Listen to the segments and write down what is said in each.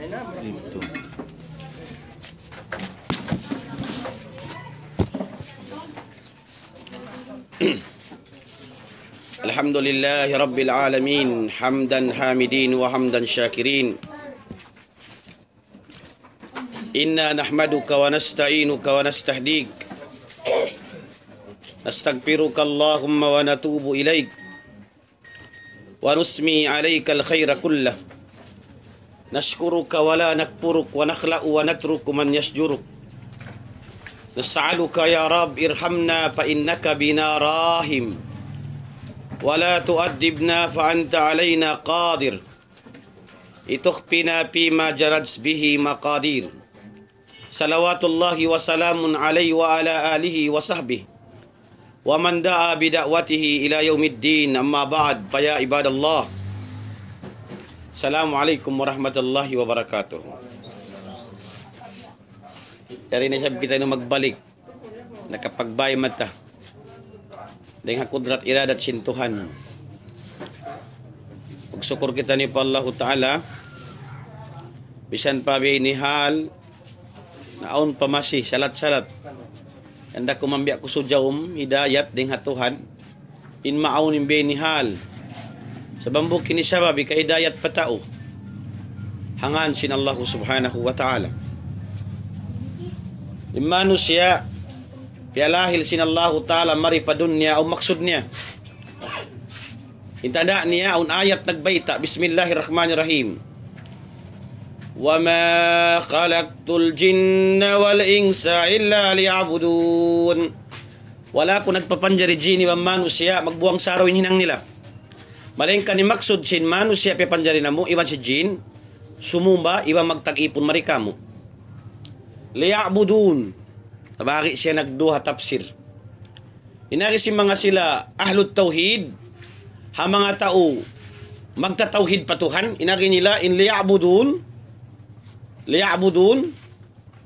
Dito. Alhamdulillahi Rabbil Alamin, hamdan hamidin wa hamdan syakirin. Inna nahmaduka wa nasta'inuka wa nastahdik. Nastaghfiruka Allahumma wa natubu ilaik. Wa nusmi alaika al-khaira kullah. Nashkuruka wa la nakfuruk wa nakhla'u wa natruku man yasjuruk. Nas'aluka ya Rab irhamna fa innaka bina rahim. Wa la tu'addibna fa anta alayna qadir. Itukhfina fima jarad bihi maqadir. Salawatullahi wa salamun alayhi wa ala alihi wa sahbihi wa man da'a bida'watihi ila yaumiddin. Amma ba'd, fa ya ibadallah, Assalamualaikum warahmatullahi wabarakatuh. Dari na sabi kita na magbalik, nakapagbay mata dahil hakudrat iradat sintuhan. Pagsukur kita ni pa Allah Ta'ala, bisan pa binihal naon pamasi salat-salat anda kumambia ko sujawm hidayat ding hatuhan in maawnin binihal sa bambuk kini sababi ka hidayat patao hangan sin Allah subhanahu wa ta'ala in manusia pialahil sin Allah ta'ala mari pa dunya o maksud niya intanda niya un ayat nagbayta bismillahirrahmanirrahim. وَمَا خَلَقْتُ الْجِنَّ وَالْإِنسَ إِلَّا لِيَعْبُدُونَ. Wala ko nagpapanjari jini wa manusia magbuang saraw hinang nila. Malengka ni maksud sin manusia papanjari namo iwan si jin sumumba iwan magtag-ipon marikamo. Liya'budun. Tabaki siya nagduha tafsir. Inari si mga sila ahlut tauhid ha mga tao magtatauhid patuhan inari nila in liya'budun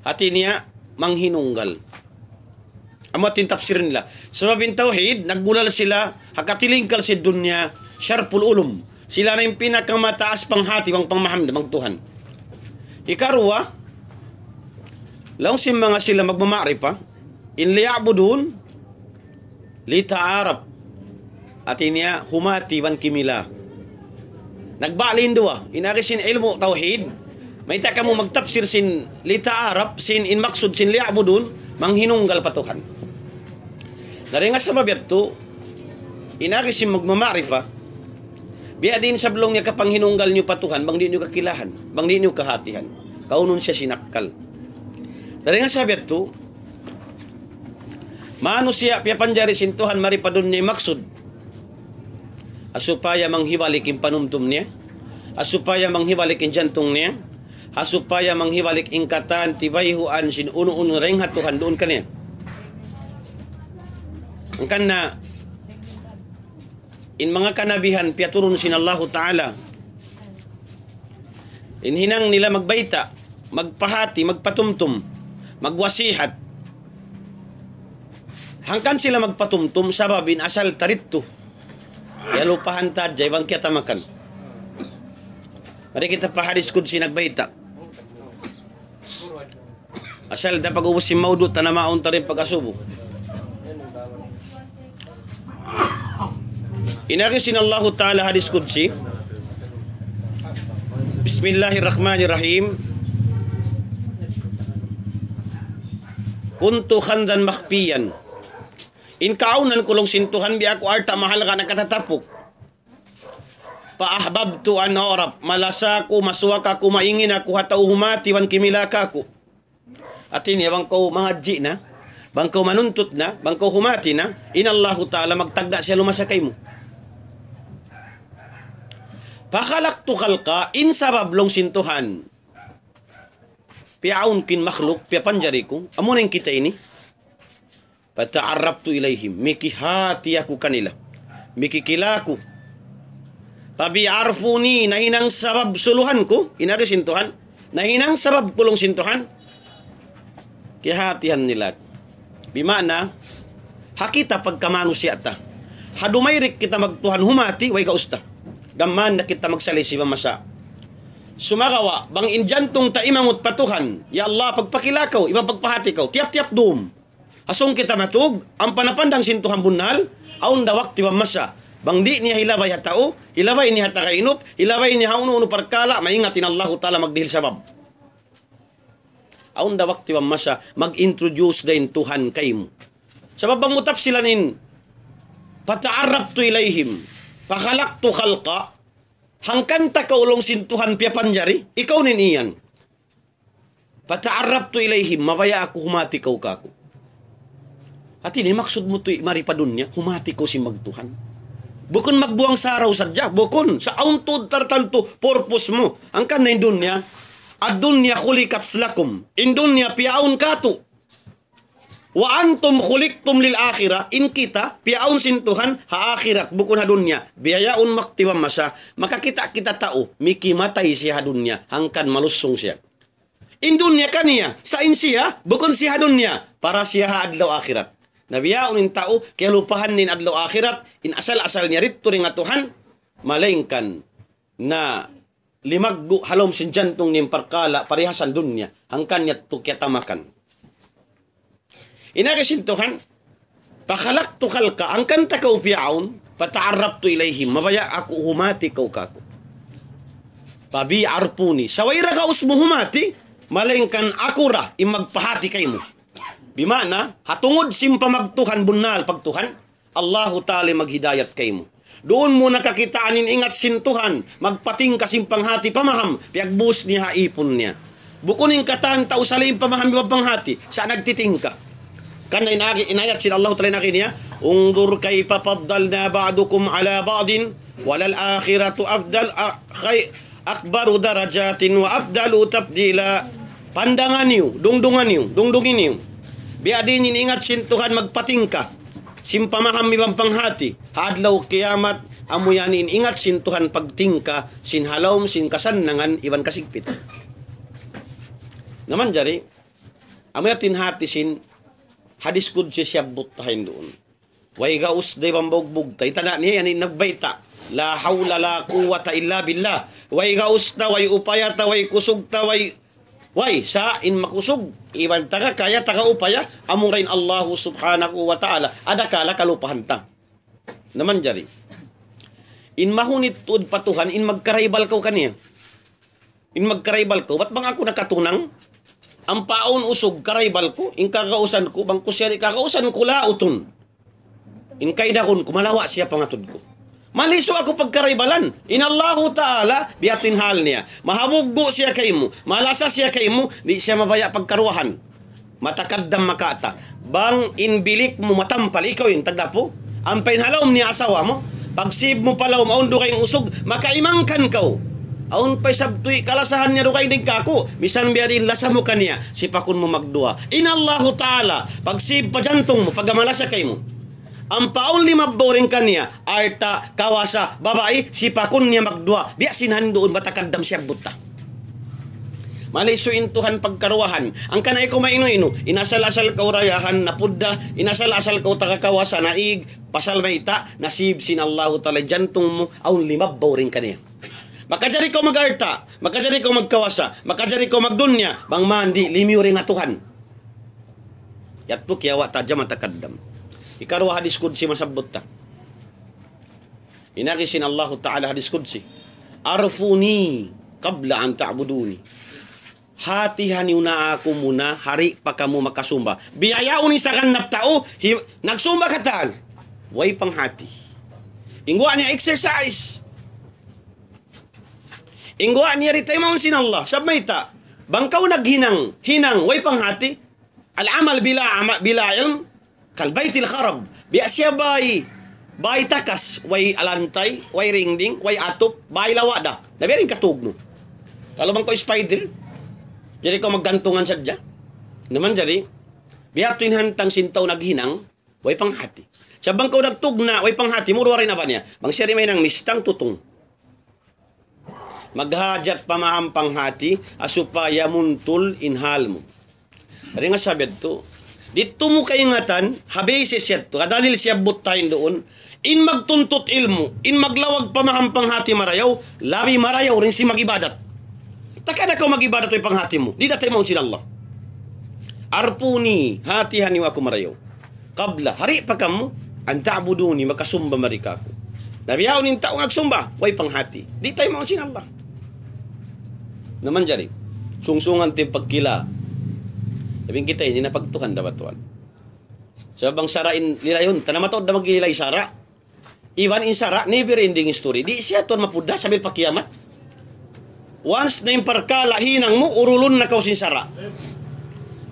hati niya manghinunggal. Amatin tafsir nila. Sababin tauhid, nagbulal sila, hakatilingkal si dunya, syarpul ulum. Sila na yung pinakamataas pang hati, pang pangmahamd, pang Tuhan. Ikarwa, laong si mga sila magmamaripa, in liya'budun, lita'arab. Hati niya, humati, wan kimila. Nagbalin dua, inarisin ilmu tauhid, may taka mo magtafsir sin lita Arab, sin in maksud sin liya'budun, manghinunggal patuhan. Dari nga sa mabiyat to, inari sin magmamarifa, biya din sa blong niya kapang hinunggal niyo patuhan, bang di niyo kakilahan, bang di niyo kahatihan. Kaunon siya sinakal. Dari nga sa mabiyat to, manusia piyapanjari sin Tuhan maripadun niya maksud, asupaya manghiwalik yung panumtum niya, asupaya manghiwalik yung jantong niya, asupaya manghiwalik ingkatan tibayhuan sin uno-uno ring hatuhan doon kaniya. Ang kana in mga kanabihan piaturun sin Allah Ta'ala in hinang nila magbayta, magpahati, magpatumtum, magwasihat. Hangkan sila magpatumtum sababin asal taritto yalupahan tadjay bang kitamakan. Mari kita pahadis kud si nagbayta. Asal da pag-ubos si maudot na maun ta rin pag-asubo. Inarisin Allah Ta'ala hadis kudsi. Bismillahirrahmanirrahim. Kuntu khandan makhfiyan. In kaunan kulong sintuhan bi ako arta mahal ka nakatatapok. Paahbabtu an orab malasa ko masuwak ako maingin ako hataw humati wan kimilaka ko. At ini bang ko mahadji na, bang ko manuntut na, bang ko humati na, inallahu ta'ala magtagda siya lumasakay mo. Pakalaktu kalka in sabablong sintuhan. Piaun kin makhluk, piapanjari ko, amunin kita ini. Pata'arrabtu ilayhim, mikihati ako kanila, mikikila ko. Pabi'arfuni, nahinang sabab suluhan ko, inari sintuhan, nahinang sabab kulong sintuhan, kihatihan nila. Bimana, hakita pagkamanusia ta. Hadumayrik kita magtuhan humati, way kausta. Gaman na kita magsalisi mamasa. sumagawa, bang injantong taimamot patuhan, ya Allah, pagpakilakaw, ibang pagpahati kaw, tiap-tiap dum. Asong kita matug, ang panapandang sintuhan bunal, aun dawak tiwam masya. Bang di niya hilabay hatao, hilabay niya hatakainop, hilabay niya uno-uno parkala, maingatin Allah ta'ala magdihil sabab. Aun dawak tiwam masya, mag-introduce din Tuhan kaymo. Sabab bang mutap sila nin, pata'arrabtu ilayhim, pakalaktu khalqa, hangkanta kaulong sintuhan piyapanjari, ikaw nin iyan. Pata'arrabtu ilayhim, mabaya ako humati kaw kako. At ini maksud mo to'y maripadun niya, humati ko si magtuhan. Bukon magbuang sa araw sadya, bukon sa auntod tartanto purpose mo. Ang kanay dunya, ad dunya khulikat lakum, in dunya piaun kato. Wa antum khuliktum lil akhirah, in kita piaun sintuhan ha akhirat bukon ha dunya. Biyayaun maktiwam masa, makakita kita tao, miki matay siya ha dunya, hangkan malusong siya. In dunya kaniya, sa in siya, bukon siya ha dunya, para siya ha adlaw akhirat. Nabiyaon in tao, kaya lupahan nin adlaw akhirat, in asal-asal niya rito rin nga Tuhan, malengkan na limaggo halom sin jantong nin parkala, parihasan dunya, hangkan niya tukyatamakan. Inakasin Tuhan, pakalak tukal ka, angkan takaw piyaon, pata'arrab to ilayhim, mabaya ako humati kaw kako. Pabi arpuni, sawayra ka usmo humati, malengkan akura, imagpahati kay mo. Bimana, hatungod simpa magtuhan bunal pagtuhan, Allahu Ta'ala maghidayat kay mo. Doon mo nakakitaanin ingat sintuhan, magpating kasimpang hati pamaham, piagbus niya haipon niya. Bukunin katan tao sa laing pamaham panghati, sa nagtiting ka. Kana inayat sila Allah Ta'ala niya, ungdur kay papaddalna ba'dukum ala ba'din, walal akhiratu afdal akbaru darajatin wa afdalu tabdila. Pandangan niyo, dungdungin niyo. Biadin ingat sintuhan magpating ka. Simpamaham ibang panghati. Hadlaw kiamat amuyanin ingat sintuhan pagtingka sinhalawm sin kasannangan iban kasigpit. Naman jari amuyatin hati sin hadis kudsi siya butahin doon. Way gaus day bambugbog tay tana niya yan nagbayta. La hawla la quwwata illa billah. Way gaus ta way upaya ta way kusog ta way sa in makusog iban taga kaya taga upaya among rain Allah subhanahu wa ta'ala adakala kalupahan ta. Naman jari in mahunit tud patuhan in magkaraibal ko kaniya. In magkaraibal ko, ba't bang ako nakatunang? Ang paon usog karaibal ko, in kakausan ko, bang kusyari kakausan ko lauton. In kaidakon ko, malawa siya pangatod ko. Maliso ako pagkaraibalan. Inallahu Ta'ala, biyatin hal niya. Mahabuggo siya kay mo. Malasa siya kay mo, di siya mabaya pagkaruahan. Matakaddam makata. Bang inbilik mo matampal, ikaw yung tagdapo. Ang painhalawm niya asawa mo. Pagsib mo palaw, maundo kayong usog, makaimangkan kaw. Aun pa'y sabtoy, kalasahan niya ro kay din kako. Bisan biya din lasa mo kaniya, sipakon mo magdua. Inallahu Ta'ala, pagsib pa jantong mo, pagamalasa kay mo. Ang paon lima boring kaniya, arta, kawasa, babae, sipakon niya magdua. Biya sinhan doon, matakaddam siya buta. Malisuin Tuhan pagkaruahan. Ang kanay ko maino-ino, inasal-asal ka urayahan na pudda, inasal-asal ka takakawasa naig, pasal maita, nasib sin Allahu Ta'ala, jantong mo, aun lima boring kaniya. Makajari ko mag-arta, makajari ko magkawasa, makajari ko magdunya, bang mandi, limiyo rin nga Tuhan. Yat po kiyawa tadya matakaddam. Ikarwa hadis kudsi masabot ta. Inakisin Allah Ta'ala hadis kudsi. Arfuni qabla an ta'buduni. Hatihan niyo na ako muna, hari pa kamo makasumba. Biyayaon ni sa kanap tao, nagsumba ka tal. Way panghati. Ingwa niya exercise. Ingwa niya ritay maun sin Allah. Sabay ta, bangkaw naghinang, way panghati. Al-amal bila ilm, kalbaytil kharab. Biya siya bay takas, way alantay, way ringding, way atop, bay lawada. Nabi rin katugno. Talabang ko spider, jadi ko maggantungan sadya. Naman jadi, biya tinhantang sintaw naghinang, way panghati. Sabang ko nagtugna, way panghati, muro rin na ba niya? Bang siya rin may nang mistang tutong. Maghajat pamaham panghati, asupaya muntul inhal mo. Ari nga sabi ito, dito mo kaingatan, habesis siya ito, kadalil siya butain doon, in magtuntot ilmo, in maglawag pamahampang hati marayaw, labi marayaw rin si magibadat. Takkan kau mag-ibadat ay panghati mo. Di datay mo sin Allah. Arpuni hatihan niyo ako marayaw. Kabla hari pa kamo ang ta'buduni makasumba marika ko. Nabiyaw nin tao nagsumba, way panghati. Di tayo mo sin Allah. Naman jari. Sungsungan tim pagkila. Sabing kita ini napagtuhan dapat tuan. Sa bang sarain nila yun, tanamatod na magilay sara. Iwan in sara, never ending story. Di siya tuan mapuda sabil pakiamat. Once na yung parkala hinang mo, urulun na kau sin sara.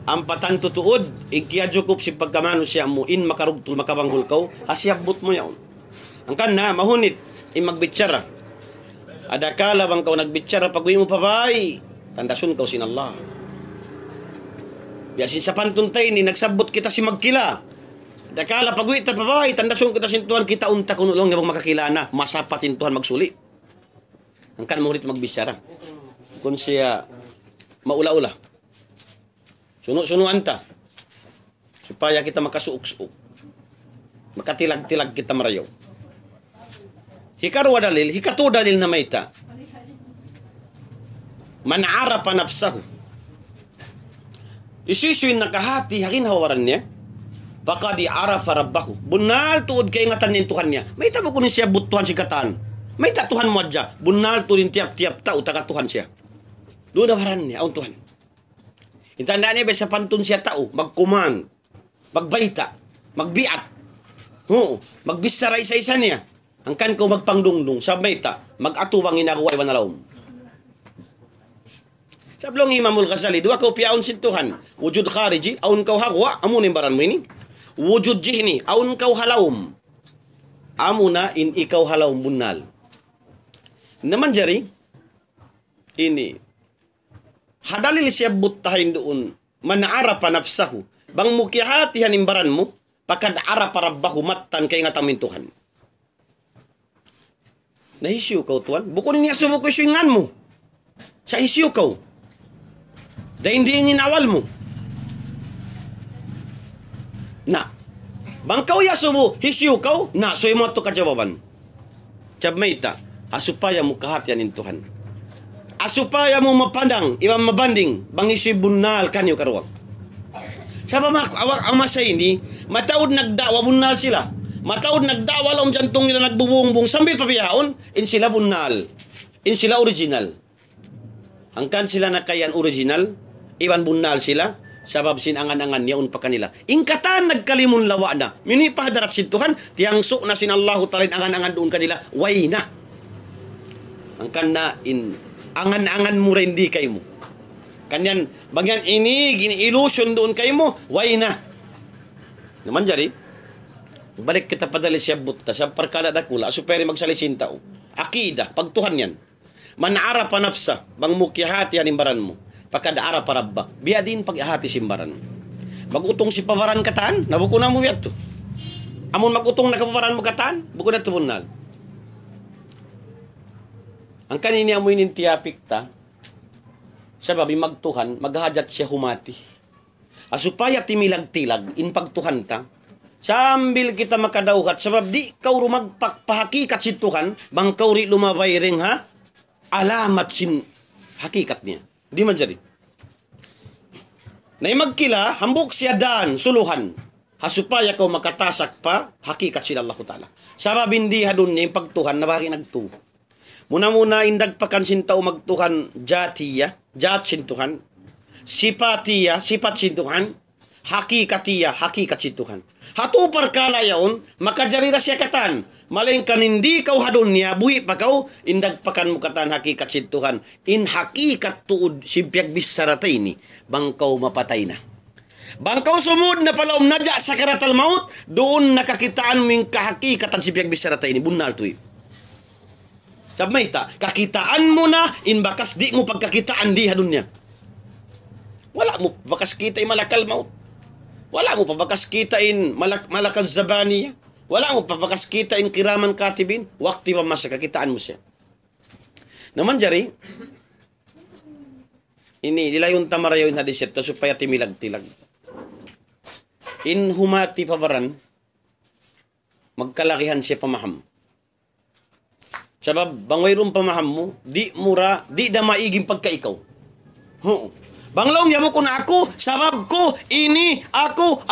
Ang patan tutuod, ikiadjukop si pagkamano siya mo, in makarugtul, makabanggol kau, hasyabot mo yaon. Ang kana, mahunit, in magbitsara. Adakala bang kau nagbitsara, pag mo papay, tandasun kau sin Allah. Biasin sa pantuntay ni, nagsabot kita si magkila. Adakala, pag ta papay, tandasun kita sin Tuhan, kita unta kunulong nga makakilana, masapatin Tuhan magsuli. Ang kana mahunit magbitsara. Kung siya maula-ula. Suno-sunuan ta. Supaya kita makasuok-suok. Makatilag-tilag kita marayaw. Hikarwa dalil, hikatu dalil na may ta. Man arafa nafsahu. Isisuin nakahati, hakin hawaran niya. Baka di arafa rabbahu. Bunal tuod kay ngatan ni Tuhan niya. May tabo kunin siya butuhan si katan. May ta Tuhan mo adya. Bunal tuodin tiap-tiap ta utaka Tuhan siya. Doon na waran niya, ang Tuhan. Intandaan niya, sa pantun siya tao, magkuman, magbaita, magbiat, magbisaray sa isa niya. Ang kan ko magpangdungdung, sa baita, mag-atubang inakuway wanalawm. Sablong Imamul Ghazali, dua kau piaun sintuhan, wujud khariji, aun kau hagwa, amunin baran mo ini, wujud jihni, aun kau halawm, amuna in ikaw halawm bunal. Naman jari, ini, hadalil siya butahin doon, manara nafsahu, bang mukihati hanimbaran mo, pakad ara rabbahu matan kay nga tamintuhan. Nahisyo kau Tuhan, bukun niya subuko isyuingan mo, sa isyo kau, dahil hindi ninawal mo. Na, bang kau ya subu, hisyo kau, na, so mo ito kajawaban. Chabmayta, asupaya mo kahatian in Tuhan. Asupaya mo mapandang, iwang mabanding, bang iso'y bunal kanyo karuwag. Sa awak ang masay ini, mataod nagdawa bunal sila. Mataod nagdawa lang jantong nila nagbubuong-buong sambil pabiyaon, in sila bunal. In sila original. Hangkan sila na kayan original, iwan bunal sila, sabab sinangan-angan niya pa kanila. Ingkatan nagkalimun lawa na, minipahadarat si Tuhan, tiyangso na sin Allahu talin angan-angan doon kanila, way na. Hangkan na in angan-angan mo rin di kayo mo. Kanyan, bagyan ini, gini-illusion doon kayo mo, way na. Naman jari, balik kita padali siya buta, siya parkala dakula, superi magsalisin tao. Akida, pagtuhan yan. Manara pa nafsa, bang mukihati hanimbaran mo. Pagkadaara pa rabba, biya din pag-ihati simbaran. Magutong si pawaran kataan, nabuko na mo yato. Amon magutong na kapawaran mo kataan, buko na tubunal. Ang kanina mo inintiyapik ta, sababi magtuhan, maghajat siya humati. Asupaya timilag-tilag, in pagtuhan ta, sambil kita makadawhat, sabab di kau rumagpahakikat si Tuhan, bang kau ri lumabay ring ha, alamat sin hakikat niya. Di man jadi. Na magkila, hambuk siya daan, suluhan, hasupaya kau makatasak pa, hakikat sila Allah Ta'ala. Sabab hindi hadun niya yung pagtuhan, nabaki nagtuhan. Muna-muna indag pakan sintao magtuhan jatiya, jat sintuhan, sipatiya, sipat sintuhan, hakikatiya, hakikat sintuhan. Hatu parkala yaon, makajarira siya katan, malingkan hindi kau hadon niya, buhi pa kau, indag pakan mo katan hakikat sintuhan, in hakikat tuod simpiag bisaratay ni, bang kau mapatay na. Bang kau sumud na palaom nadya sa karatal maut, doon nakakitaan mo yung kahakikatan simpiag bisaratay ni, bunal tuwi. Sabay ta, kakitaan mo na, in bakas di mo pagkakitaan di hadun niya. Wala mo bakas kita in malakal maut. Wala mo pabakas kita in malakal zabani. Wala mo pabakas kita in kiraman katibin. Wakti pa mas kakitaan mo siya. Naman jari, ini dilayon tamarayaw in hadiset to supaya timilag-tilag. In humati pabaran, magkalakihan siya pamaham. Sabab, bangwayron pamaham mo, di mura, di da maiging pagkaikaw. Banglaw niya mo kun ako, sabab ko, ini, ako,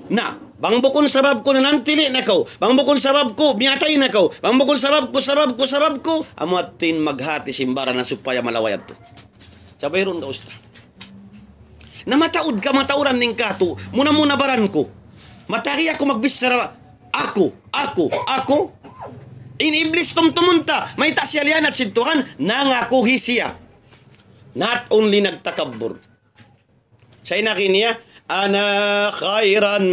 na. Bang bukon sabab ko nanantili na ko. Bang bukon sabab ko miyatay na ko. Bang bukon sabab ko. Amuatin maghati simbara na supaya malawayat to. Sabay ron ka usta. Na mataud ka matauran ning kato. Muna baran ko. Matari ako magbisara. Ako. In-iblis tumtumunta. May tasyalian at sintuhan. Nangakuhi siya. Not only nagtakabbur. Sa inakin niya. Ana khairun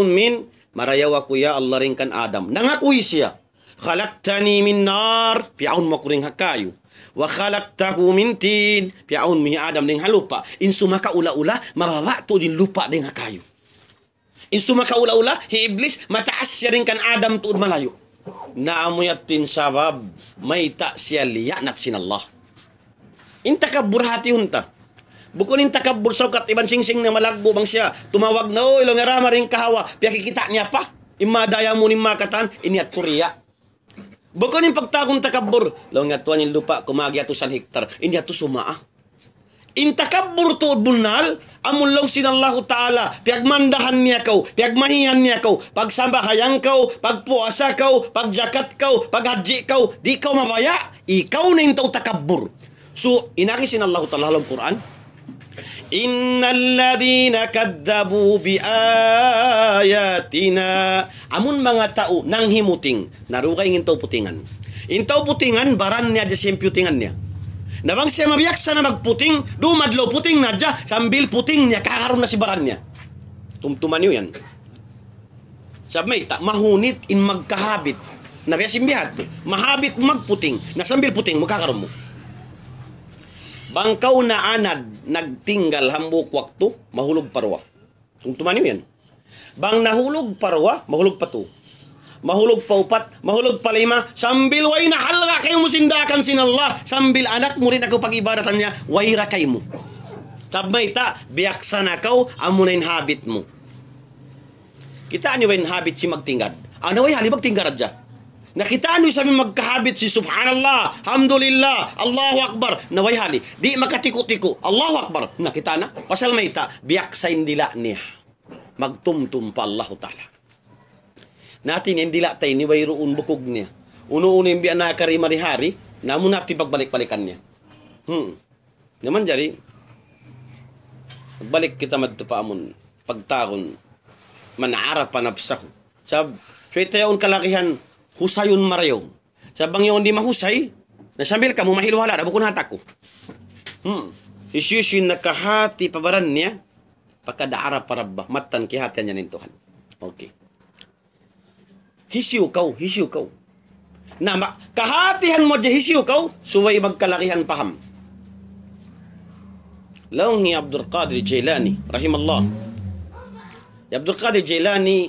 min marayawa ko ya Allah rin kan Adam. Nangakuhi siya. Khalaqtani min nar, piaun mo ko ring hakayo. Wa khalaqtahu min tin, piaun mi Adam ring halupa. Insu maka ula-ula, mababa to din lupa ding hakayo. Insu maka ula-ula, hi iblis mataas siya rin kan Adam tuod malayo. Naamuyatin sabab may ta siya liyanat sin Allah. Intakabur hati hunta. Bukunin takabur sa kat iban singsing na malagbo bang siya. Tumawag na ilong arama rin kahawa. Piya kikita niya pa. Imadaya mo ni makatan. Iniat turiya. Bukunin pagtakong takabur. Law nga tuwan yung lupa. Kumagi ato 1 hektar. Iniat to sumaa. In takabur to bunal. Amulong sinallahu ta'ala. Piyagmandahan niya kaw. Piyagmahihan niya kaw. Pagsambahayan kaw. Pagpuasa kaw. Pagjakat kaw. Paghaji kaw. Di kaw mabaya. Ikaw na yung tao takabur. So, inaki sinallahu ta'ala alam Quran. Innal ladhina kadzabu bi ayatina. Amun mga tao nang himuting narukay ngintaw putingan. Intaw putingan baran niya siyang putingan niya. Nabang siya mabiyaksa na magputing, dumadlaw puting na dya, sambil puting niya kakaroon na si baran niya. Tumtuman niyo yan. Sabi may mahunit in magkahabit. Nabiyasim bihat. Mahabit magputing, na sambil puting magkakaroon mo. Bangkaw na anad, nagtinggal hambuk waktu, mahulog parwa. Kung tumanyo yan. Bang nahulog parwa, mahulog pato. Mahulog paupat, mahulog palima, sambil way nahalga kayo mo sindakan sin Allah, sambil anak mo rin ako pag-ibadatan niya, way rakay mo. Sabay ta, biyaksa na kaw, amunayin habit mo. Kita niyo yung habit si magtingad. Ano way halibag tinggarad dyan? Nakitaan niyo sabi magkahabit si subhanallah, alhamdulillah, Allahu Akbar, naway hali. Di makatiko-tiko, Allahu Akbar, nakita na. Pasal may ta, biyak sa indila niya. Magtumtum pa Allahu Ta'ala. Natin indila tayo ni wayroon bukog niya. Uno-uno yung biyan na karimari-hari, namun natin pagbalik-balikan niya. Naman jari, balik kita madtupaamon, pagtakon, manarap panapsaho. Sab, suwitayaon kalakihan, husayon marayong. Sabang yung di mahusay, nasambil ka mo mahilwala, nabukon hatak ko. Isyusyin nakahati pabaran niya, pagkadaara parabba, matan kihatian niya nintuhan. Okay. Hisiw kaw. Na kahatihan mo dyan hisiw kaw, suway magkalakihan paham. Laong ni Abdul Qadir Jailani, rahimallah. Abdul Qadir Jailani,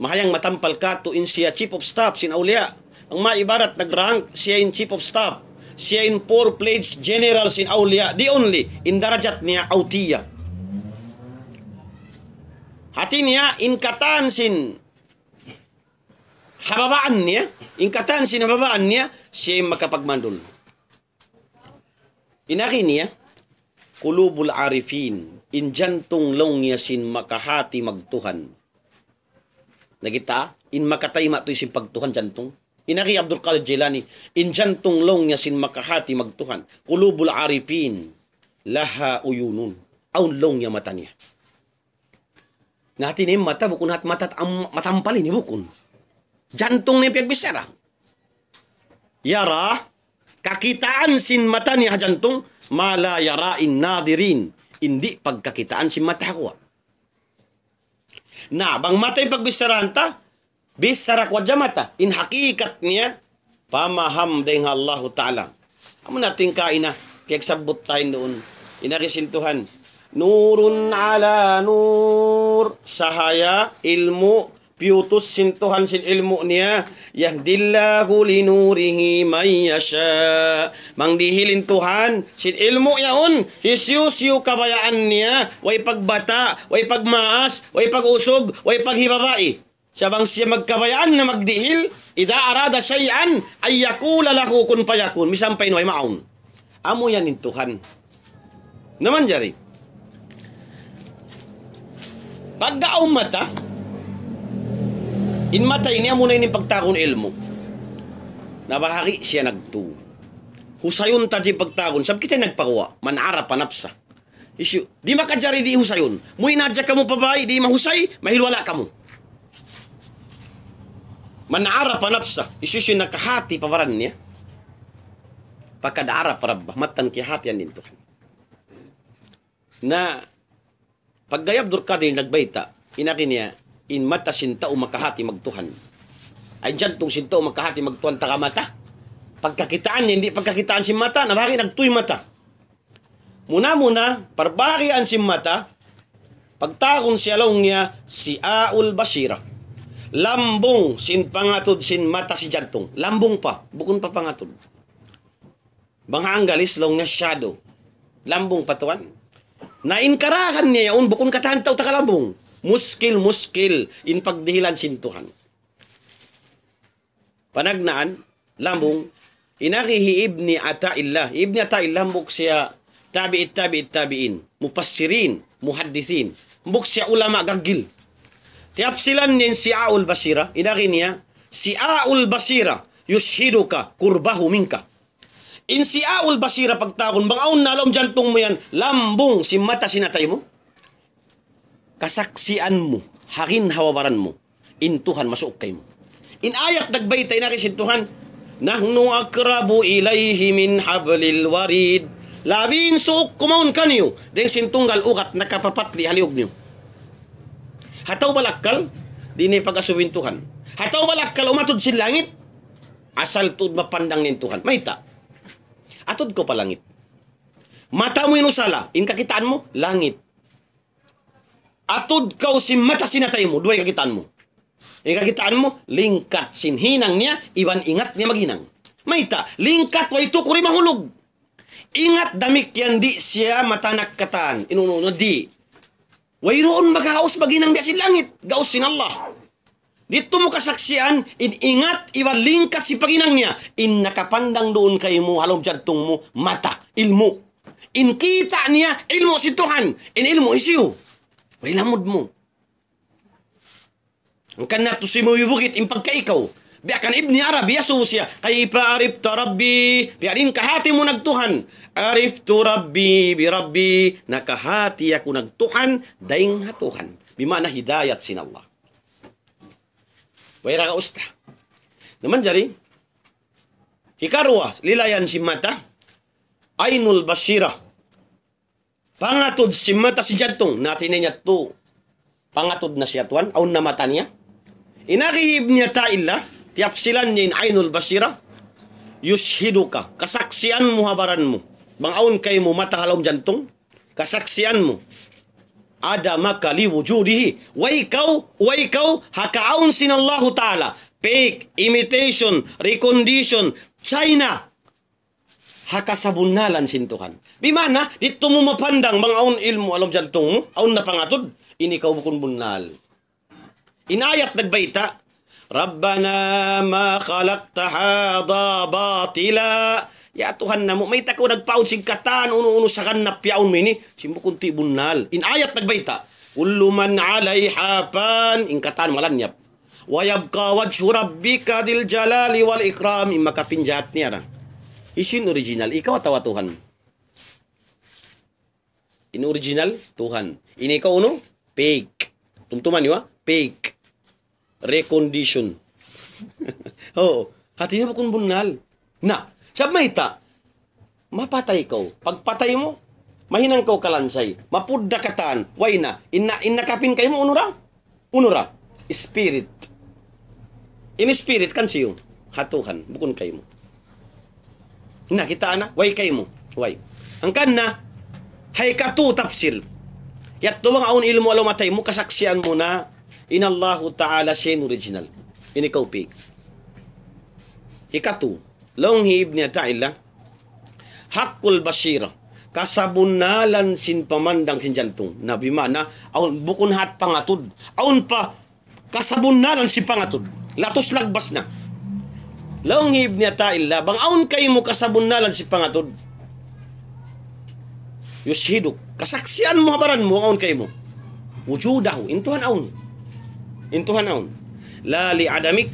mahayang matampal ka to in siya chief of staff sin awliya. Ang maibarat nagrank siya in chief of staff. Siya in 4 pledged general sin awliya. The only in darajat niya autiya. Hati niya in katan sin hababaan niya. In katan sin hababaan niya siya yung makapagmandol. Inaki niya kulubul arifin in jantong long niya sin makahati magtuhan. Nagita, in makatayma to isin pagtuhan jantong. Inaki Abdul Qadir Jailani, in jantong long niya sin makahati magtuhan. Kulubul arifin, laha uyunun. Aun long niya mata niya. Natin yung mata, bukun hat matampalin ni bukun. Jantong niya piagbisara. Yara, kakitaan sin mata niya jantong, mala yarain nadirin. Hindi pagkakitaan sin mata ko. Na bang matay pagbisarahan ta, bisarak wadya mata, in hakikat niya, pamaham deng Allah Ta'ala. Amo natin kaina, kiyagsabot tayo noon, inakisintuhan, nurun ala nur, sahaya, ilmu, piutos sintuhan sin ilmu niya, yahdillahu linurihi may yasha. Mangdihilin Tuhan, sin ilmu yaon, hisyusyo kabayaan niya, way pagbata, way pagmaas, way pag-usog, way paghibabai. Siya bang siya magkabayaan na magdihil, Ida arada syai'an ay yaqula lahu kun fayakun. Misampay no ay maun. Amo yan in Tuhan. Naman jari. Pagkaaw mata, in mata ini amo na ini pagtakon ilmo. Nabahari siya nagtu. Husayon ta di pagtakon. Sab kita nagpakuha. Manara panapsa. Isyu. Di makajari di husayon. Muy nadya ka mo pabay, di mahusay, mahilwala ka mo. Manara panapsa. Isyu siya nakahati pawaran niya. Pagkadaara parabah. Matan kihatian din Tuhan. Na paggayab durkadir nagbayta, inakin niya, in mata sintao makahati magtuhan. Ay jantong sintao makahati magtuhan takamata. Pagkakitaan niya, hindi pagkakitaan si mata, nabaki nagtuy mata. Muna-muna, parbakian si mata, pagtakon siya long niya, si Aul Basira. Lambong sin pangatod sin mata si jantong. Lambong pa, bukon pa pangatod. Banganggalis long niya shadow. Lambong patuan. Nainkarakan niya yaon, bukon katantaw takalambong. Muskil, in pagdihilan sintuhan. Panagnaan, lambong, inakihi Ibni Ata'illah. Ibni Ata'illah, mbuk siya tabi'in, mupassirin, muhaddithin. Mbuk siya ulama gagil. Tiapsilan nin si Aul Basira, inaki niya, si Aul Basira, yushiduka, kurbahu minka. In si Aul Basira pagtakon, bangaon nalom jantong mo yan, lambong si mata sinatay mo. Kasaksian mo, harin hawabaran mo, in Tuhan masuk kay mo. In ayat nagbayta, inaki si Tuhan, nahnu akrabu ilayhi min hablil warid. Labin suok kumaun kanyo. Deng sintunggal ukat nakapapatli haliog niyo. Hataw balakal, di ni pag-asubin Tuhan. Hataw balakal, umatod sin langit. Asal tud mapandang nin Tuhan. Maita. Atod ko pa langit. Mata mo inusala, in kakitaan mo, langit. Atod kau si mata sinatay mo, duway kakitaan mo. In kakitaan mo, lingkat sinhinang niya, iban ingat niya maghinang. Maita, lingkat way tukuri mahulog. Ingat damik yan di siya matanak katan. Inuno di. Way roon maghaos maginang di asin langit. Gaos sin Allah. Dito mo kasaksian, in ingat iwan lingkat si paginang niya. In nakapandang doon kayo mo, halong jantong mo, mata, ilmo. In kita niya, ilmo si Tuhan. In ilmo isiyo. Way lamod mo. Ang kanat to si mo yubukit, in pagkaikaw. Biakan Ibni Arabi, yaso siya. Kaipa arif ta Rabbi. Biarin kahati mo nagtuhan. Arif tu Rabbi, bi Rabbi. Nakahati ako nagtuhan, daing hatuhan. Bimana hidayat sin Allah. Wayra ka usta. Naman jari, hikarwa, lilayan si mata, Ainul Basira. Pangatod si mata si jantong, natin niya to. Pangatod na siya tuan, aun na mata niya. Inakihib niya ta'ila, tiapsilan niya in Ainul Basira, yushiduka, kasaksian mo habaran mo. Bangaon kay mo mata halong jantong, kasaksian mo. Ada maka li wujudihi. Wa ikaw, hakaon sin Allah Ta'ala. Fake, imitation, recondition, China. Hakasabunalan sintukan. Bimana, dito mo mapandang bangaon ilmo alam jantong mo, aon na pangatod, ini ikaw bukon bunal. Inayat nagbayta, Rabbana ma khalaqta hadha batila. Ya Tuhan namo, may tako nagpaon singkatan, uno-uno sa kanap yaon mo ini, simbukunti bunal. In ayat nagbayta, kullu man alayha fan, ingkatan malanyap. Wayabka wajhu rabbika dil jalali wal ikram, imakapinjat niya na. Isin original, ikaw atawa Tuhan. In original, Tuhan. Ini ikaw uno, fake. Tumtuman niyo fake. Recondition. Oo, hati niya bukon bunal. Na, sab mayta, mapatay ko. Pagpatay mo, mahinang ko kalansay. Mapudda katan, way na. Innakapin kayo mo, unura. Spirit. In spirit, kan siyo. Hatuhan, bukon kayo mo. Nakita na, way kayo mo. Way. Ang kan na, hay katu tafsir. Yat tuwang aun ilmo alaw matay mo, kasaksian mo na, inallahu ta'ala siya original. Ini ikaw pig. Ikatu, long hiib niya ta'ila, hakul basira, kasabunalan sin pamandang sin jantong, na bimana, aun bukun hat pangatod, aun pa, kasabunalan sin pangatod, latos lagbas na, Laong hibniya ta'illa, bang aun kay mo kasabon nalan si pangatod. Yushiduk, kasaksian mo habaran mo, aun kay mo. Wujudahu, intuhan aun. Intuhan aun. La li adamik,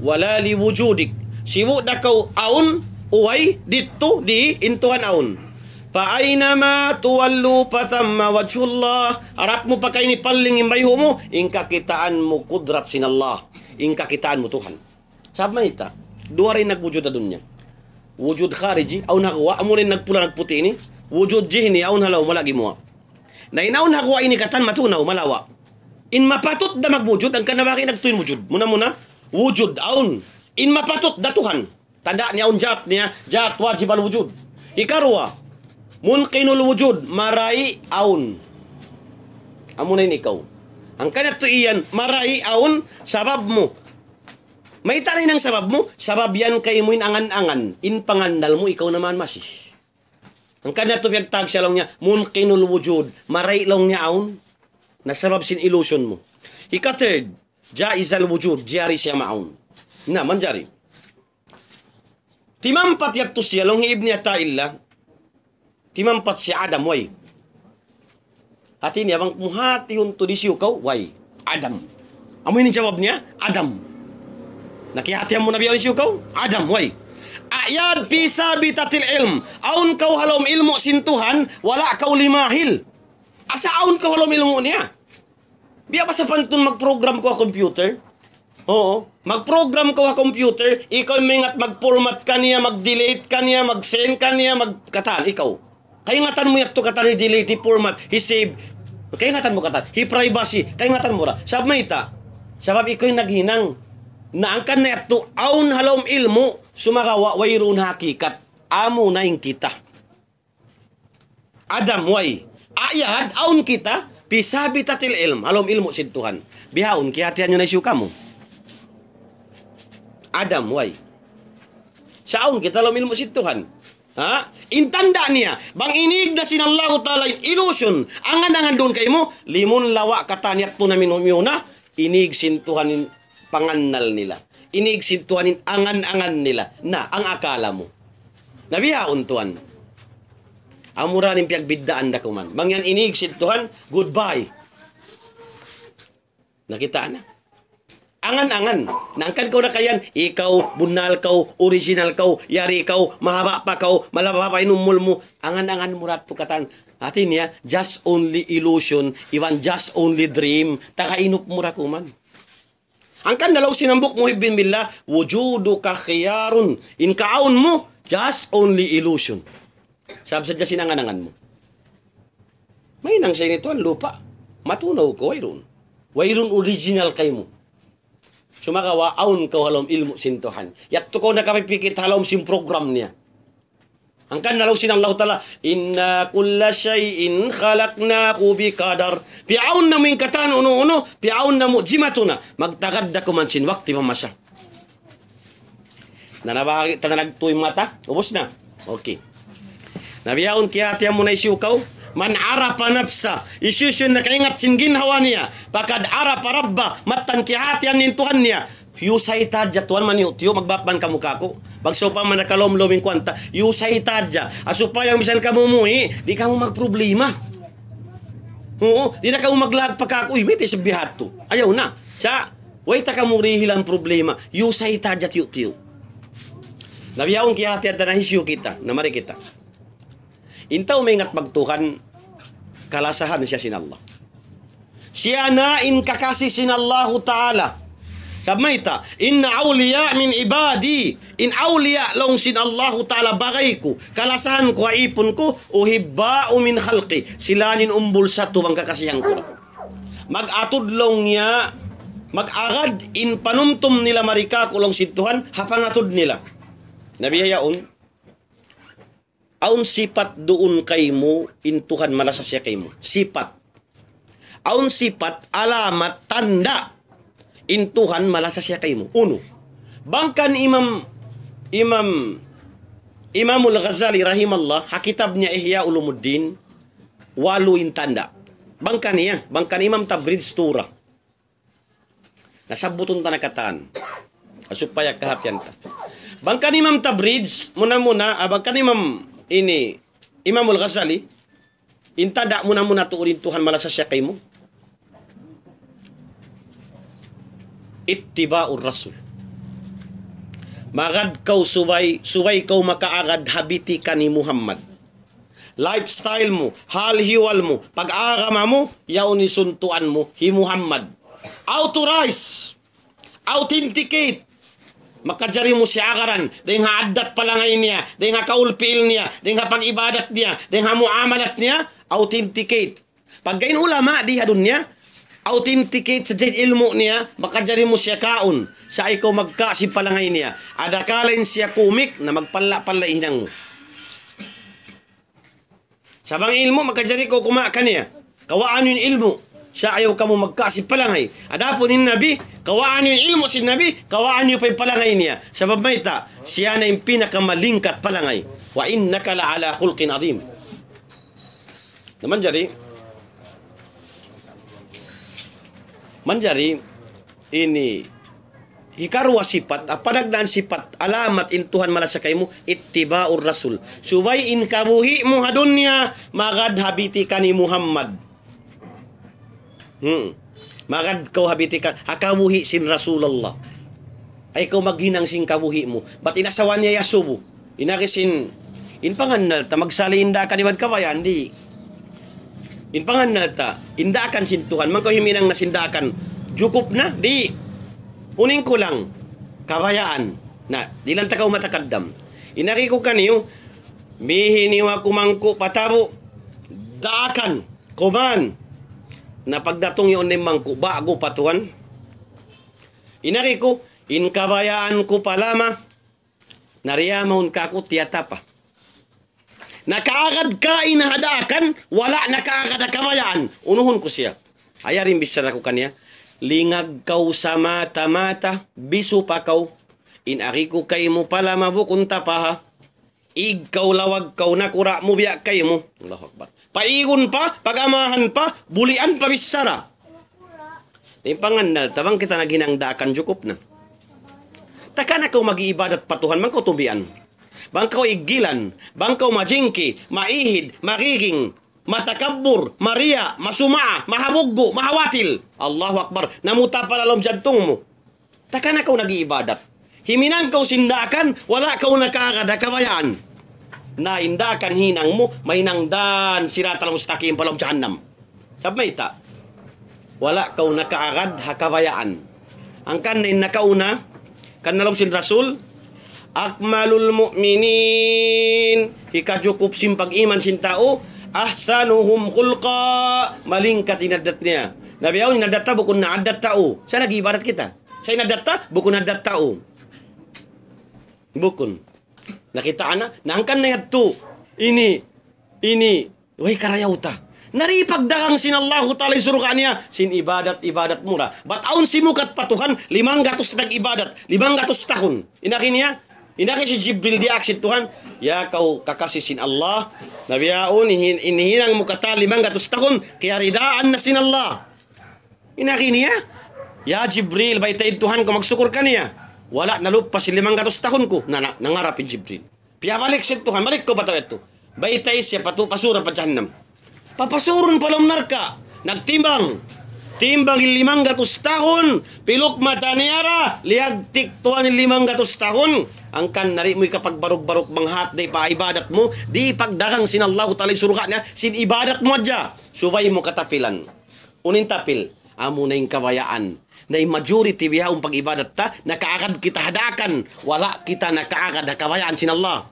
wala li wujudik. Siwu dakaw aun, uway, dito, di, intuhan aun. Paainama tuwallu patamma wajhullah. Arap mo pa kay ni paling imbayho mo, ingka kitaan mo kudrat sinallah. Ingka kitaan mo Tuhan. Sabi ita, dua rin nagwujud na dunya. Wujud khariji, aw nakawa, amo rin nagpula nagputi ini. Wujud jihni, aw halaw malagi mo. Na inaw nakawa ini katan matunaw, malawa. In mapatot da magwujud, ang kanabaki nagtuin wujud. Muna, wujud, aun. In mapatot da Tuhan. Tanda niya, aun jat niya, jat wajib al wujud. Ikarwa, munqinul wujud, marai aun. Amo na ikaw. Ang kanat to iyan, marai aun, sabab mo. May tanay ng sabab mo, sabab yan kay mo angan-angan, in pangandal mo, ikaw naman masih. Ang kanat to piyagtag siya lang niya, munqinul wujud, marai lang niya aun, na sabab sin illusion mo. Ika-third, jaizal wujud, jari siya maun. Na, manjari. Timampat yat to siya, long hiib niya ta'illa, timampat si Adam, way. Hati niya, bang muhati yun to disyo kaw, way. Adam. Amoy ni jawab niya, Adam. Nakihatihan mo na biyaw disyo kaw? Adam, way. Ayad pisa bitatil ilm. Aun kaw halom ilmo sintuhan, wala kaw limahil. Asa aun kaw halom ilmo niya? Biya pa sa pantun mag-program ko a computer? Oo. Mag-program ko a computer, ikaw mingat mag-format ka niya, mag-delete ka niya, mag-send ka niya, mag-katan, ikaw. Kayangatan mo yato katan, i-delete, i-format, i-save. Kayangatan mo katan, i-privacy, kayangatan mo ra. Sabab may ita, sabab ikaw yung naghinang. Naangkan na yato, aun halom ilmo, sumakawa, wayrun hakikat, amo na yung kita. Adam, way. Ayad, aun kita, pisabi tatil ilm, halom ilmo sintuhan. Bihaon, kihatihan nyo na isyuka mo. Adam, way. Saon kita halom ilmo sintuhan. Ha? Intanda niya, bang inig na sinallahu ta'ala illusion, angan-angan doon kay mo, limon lawa katanyat to namin umyuna, inig sintuhanin pangannal nila. Inig sintuhanin angan-angan nila na ang akala mo. Nabihaon tuan. Amura ning piagbiddaan da kuman. Bang yan inig sintuhan, goodbye. Nakita na. Angan-angan. Nangkan ko na kayan, ikaw, bunal kau, original kau, yari kau, mahaba pa kau, malaba pa inumul mo. Angan-angan mo rat katan. Atin niya, just only illusion, even just only dream, takainup mo ra kuman. Ang kanalaw sinambok mo hibin billah, wujudu ka khiyarun. In kaon mo, just only illusion. Sabi sa sinanganangan mo. May nang siya nito ang lupa. Matunaw ko, wayrun. Wayrun original kay mo. Sumakawa, aun ka halom ilmu sintuhan. Yato ko nakapipikit halom sim program niya. Ang kanalaw sinang Allah Ta'ala, inna kulla syai'in khalaqnahu biqadar. Piaun na ming katan uno-uno, piaun na mujimatuna. Magtagad da kumansin, wakti mamasya. Nanabahagi, tananagtuy mata, ubos na. Okay. Nabiyaon kiyatiyan mo na isyukaw, man arafa nafsa, isyusyon na kaingat singgin hawa niya, pakad arafa rabba, matan kihatiyan nintuhan niya, yusay tadya, tuwan man yutiyo, magbapan ka mukha ko, bagso pa man nakalom-loming kwanta, yusay tadya, asupay ang bisan ka mumuhi, di ka mo magproblema. Oo, di na ka mo maglag pa ka, uy, may tisibihat to. Ayaw na. Siya, way ta ka mo rihilang problema, yusay tadya tiyo-tiyo. Nabiyaon kihatiyan na nahisyo kita, namari kita. Intaw may ngat magtukan, kalasahan siya sinallah. Siya na in kakasi sinallahu ta'ala. Sabmayta, inna awliya min ibadi, in awliya long sinallahu ta'ala bagay ko, kalasahan ko, haipon ko, uhibba'u min khalqi, silanin umbul sa tuwang kakasihan ko. Mag-atudlong niya, mag-agad in panumtum nila marika kulong sintuhan, hapangatod nila. Nabihayaon, aun sipat doon kay mo, intuhan malasas siya kay mo. Sipat. Aun sipat, alamat, tanda. Intuhan malasas siya kay mo. Uno. Bangkan Imamul Ghazali rahimallah, hakitab niya Ihya Ulumuddin, waluin tanda. Bangkan niya. Bangkan Imam Tabrid Stura. Nasabuton ta nakataan. Supaya kahapyan ta. Bangka ni Imam Tabriz, muna-muna, bangka ni Imamul Ghazali, intada muna-muna tuurin Tuhan malasasya kay mo. Ittiba'ur Rasul. Magad kau subay kau makaagad habiti ka ni Muhammad. Lifestyle mo, halhiwal mo, pag-agama mo, yaw ni suntuan mo, hi Muhammad. Authorize, authenticate, makajari mo si agaran, dahil nga adat palangay niya, dahil nga kaulpil niya, dahil nga pag-ibadat niya, dahil nga muamalat niya, authenticate. Pag gain ulama, di hadun niya, authenticate sa jay ilmo niya, makajari mo siya kaon, sa ikaw magka si palangay niya, adakalain siya kumik na magpala-pala inang mo. Sabang ilmo, makajari ko kumakan niya. Kawaan yung ilmo. Siya ayaw ka mo magkasip palangay. Adapon ni Nabi, kawaan yung ilmo si Nabi, kawaan yung palangay niya. Sabab mayta, siya na yung pinakamalingkat palangay. Wa innaka la ala khulqin azim. Naman jari, ini hikarwa sifat, panagdaan sifat, alamat intuhan malasakay mo, ittiba'ur Rasul. Subay in kabuhi mo hadunya, magad habiti ka ni Muhammad. Magad kau habiti ka, hakabuhi sin Rasulullah. Ay kau maghinang sin kabuhi mo. Ba't inasawan niya yasubo? Inakisin, inpanganal ta, magsali inda ka ni Bad Kabayan, di. Inpanganal ta, indakan sin Tuhan, magkau himinang nasindakan, jukup na, di. Uning ko lang, kabayaan, na, di lang takaw matakadam. Inaki ko kaniyo, mihiniwa kumangko patabo, daakan, kuman, na pagdatong yun ni mangko, bago patuan. Inaki ko, inkabayaan ko palama, nariyamahon ka ko tiyata pa. Nakaagad ka inahadakan, wala nakaagad na kabayaan. Unuhon ko siya. Ayarin bisa na ko kanya, lingag kau sa mata-mata, biso pa kau, inari ko kay mo pala mabukun tapaha, ikaw lawag kau nakura mo biya kay mo. Allahu Akbar. Paigon pa, pagamahan pa, bulian pa bisara. Impanganal, tabang kita naghinangdakan jukup na. Taka na kau mag-iibadat patuhan, man kau tubian. Bang kau igilan, bang kau majingki, maihid, magiging, matakabur, maria, masumaa, mahabuggo, mahawatil. Allahu Akbar. Namuta palalom jantong mo. Taka na kau nag-iibadat. Himinang kau sindakan, wala kau nakakada kabayaan. Na indakan hinang mo, may nangdan siratal mustaqim palom jahannam. Sabay ta. Wala kau nakaagad hakabayaan. Ang kanin nakauna, kanalom sin Rasul, akmalul mu'minin, hikajukup simpag iman sin tao, ahsanuhum khulqa, malingkat inadat niya. Nabiyaw ni nadatta bukun na adat tao. Sa nag-ibarat kita. Sa nadatta bukun adat tao. Bukun. Nakita na, naangkan na yadto. Ini, way karayaw ta. Naripagdagang sin Allahu ta'ala isurukan niya, sin ibadat mura. Ba't aun simukat patuhan, 500 nag-ibadat, 500 tahun. Inakin niya, inakin si Jibril di aksid Tuhan, ya kau kakasisin Allah, nabiyaon, inihinang mo kata 500 tahun, kaya ridaan na sin Allah. Inakin niya, ya Jibril, baytay Tuhan ko magsukur ka niya. Wala, nalupas si 500 tahun ko, nangarapin Jibril. Piya balik si Tuhan, balik ko ba ito? Baytay siya, pasura pa jahannam. Papasurun palom narka, nagtimbang. Timbang 500 tahun, pilok mata niyara, liagtik tuan 500 tahun. Ang kan nari mo'y kapag barok-barok manghat, di pa ibadat mo, di pagdagang sinallahu talay suruka niya, sin ibadat mo adya. Subay mo katapilan. Unin tapil, amo na yung kabayaan. Na yung majority biya pag ibadat ta, nakaagad kita hadakan, wala kita nakaagad na kabayaan sinallah.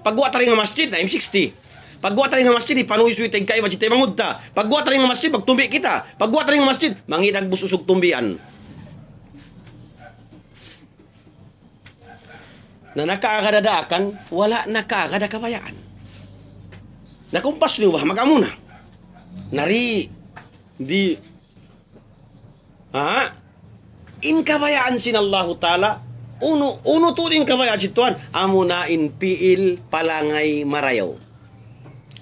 Pagwa tayo nga masjid na M60. Pagwa tayo nga masjid, ipanuisuy tayo kayo, wajit tayo mangudta. Pagwa tayo nga masjid, magtumbi kita. Pagwa tayo nga masjid, mangidag bususog tumbian. Na nakaagadakan, wala nakaagad na kabayaan. Nakumpas niyo ba? Magamuna. Nari, di, inkabayaan sinallahu ta'ala, uno turing kabayaan si Tuhan, amunain piil palangay marayaw.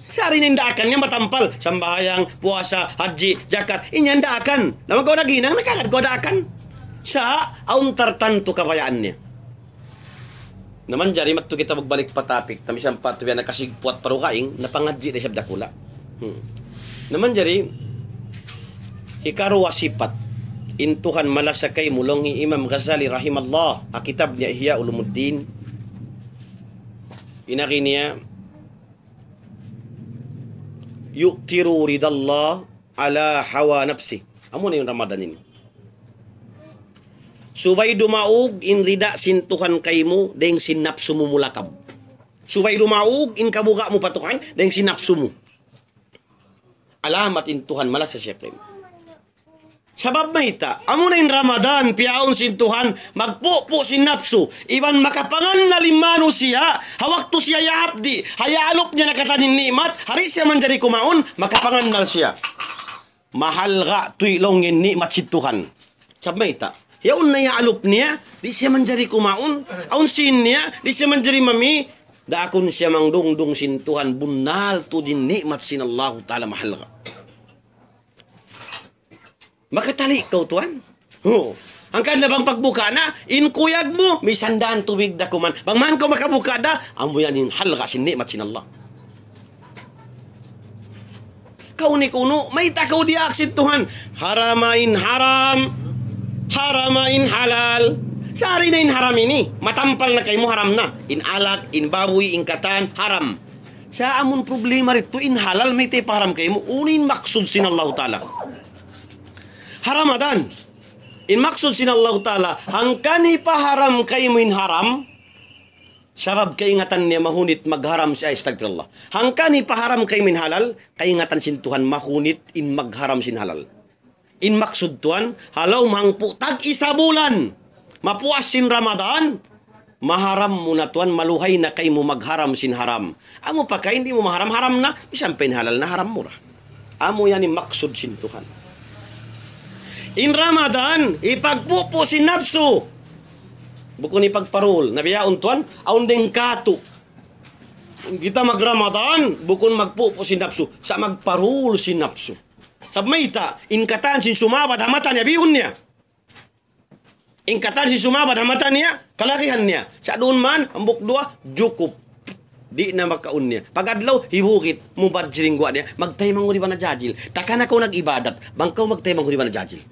Sa rin indakan niya matampal, sambahayang, puasa, haji, jakat, inyandakan. Naman ko naginang, nakakad ko dakan. Sa aun tartanto kabayaan niya. Naman jari matto kita magbalik pa topic tami siyang patubya nakasigpuat parukaing napangadji na sabda kula. Naman jari ikaruwa sipat intuhan malasakay mulong ni Imam Ghazali rahimallah a kitab niya Ihya Ulumuddin. Inaki niya yu'tiru ridallah ala hawa nafsi. Amo na yung Ramadan ini. Subay dumaog in rida sintuhan kay mo deng sinapsu mo mulakab. Subay dumaog in kabuga mo patukan deng sinapsu mo. Alamat intuhan malas sa syempre. Sabab mahita, amo na in Ramadan piyaon sintuhan magpupo sinapsu iban makapangan na limano siya hawak to siya yaapdi hayalop niya nakatanin nikmat hari siya man jari kumaon makapangan na siya. Mahal ga tuilongin nikmat sintuhan. Sabab mahita. Yaon na yaalop niya, di siya man jari kumaon. Aun sin niya, di siya man jari mami. Daakon siya mang dungdung sintuhan bunal to din nikmat sinallahu ta'ala mahal ka. Makatali ikaw tuan. Ang kanda bang pagbuka na, inkuyag mo, may sandaan tubig da kuman. Bang man ko makabuka da, amo yan in halga sin nikmat sinallah. Kauni kuno, may takaw di aksintuhan. Haramain haram. Haramain halal. Sari na in haram ini. Matampal na kayo mo haram na. In alak, in baboy, in katan, haram. Sa amon problema rito, in halal may tayo haram kayo mo. Unin maksud sinallahu ta'ala. Haramadan. In maksud sinallahu ta'ala. Ang kani pa haram kayo mo in haram. Sabab kaingatan niya mahunit magharam siya. Astagfirullah. Ang kani pa haram kayo min halal. Kaingatan sintuhan mahunit in magharam sin halal. In maksud tuan, halaw mangpo tag isa bulan. Mapuas sin Ramadan. Maharam mo na tuan, maluhay na kay mo magharam sin haram. Amo pa kay hindi mo maharam, haram na. Bisan pa halal na haram mo ra. Amo yan in maksud sin Tuhan. In Ramadan, ipagpupo sin nafsu. Bukon ipagparol. Nabiyaon tuan, aun deng kato. Kita mag Ramadan, bukon magpupo sin nafsu. Sa magparol sin nafsu. Sabmayta, inkatan sin sumabad hamatan niya, bihon niya. Inkatan sin sumabad hamatan niya, kalakihan niya. Sa doon man, ang bukdua, jukup. Di na makaun niya. Pagadlaw, hibukit, mubadjiring gwa niya. Magtaymang uri ba na jajil? Takan ako nag-ibadat, bangkaw magtaymang uri ba na jajil?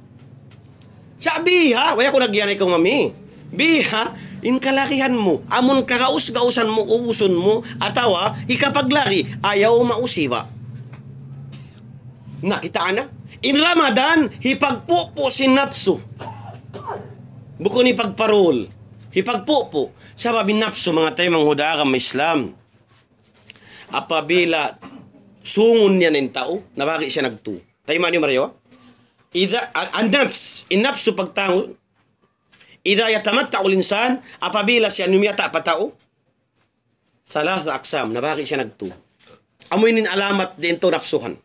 Sa biha, waya ko nagyanay kong mami. Biha, in kalakihan mo, amon kakaus-gausan mo, ubuson mo, atawa, ikapaglaki, ayaw mausiba. Nakita na? In Ramadan, hipagpupo sin nafsu. Bukon ipagparol. Hipagpupo. Sa babin nafsu, mga tayo mga hudakang Islam. Apabila sungon niya ng tao, nabaki siya nagtu. Tayo man yung Mario? Ang nafs, in nafsu pagtangon, ida yatamatta ulinsan, apabila siya numiyata pa tao, salatha aksam, nabaki siya nagtu. Amoy nin alamat din to nafsuhan.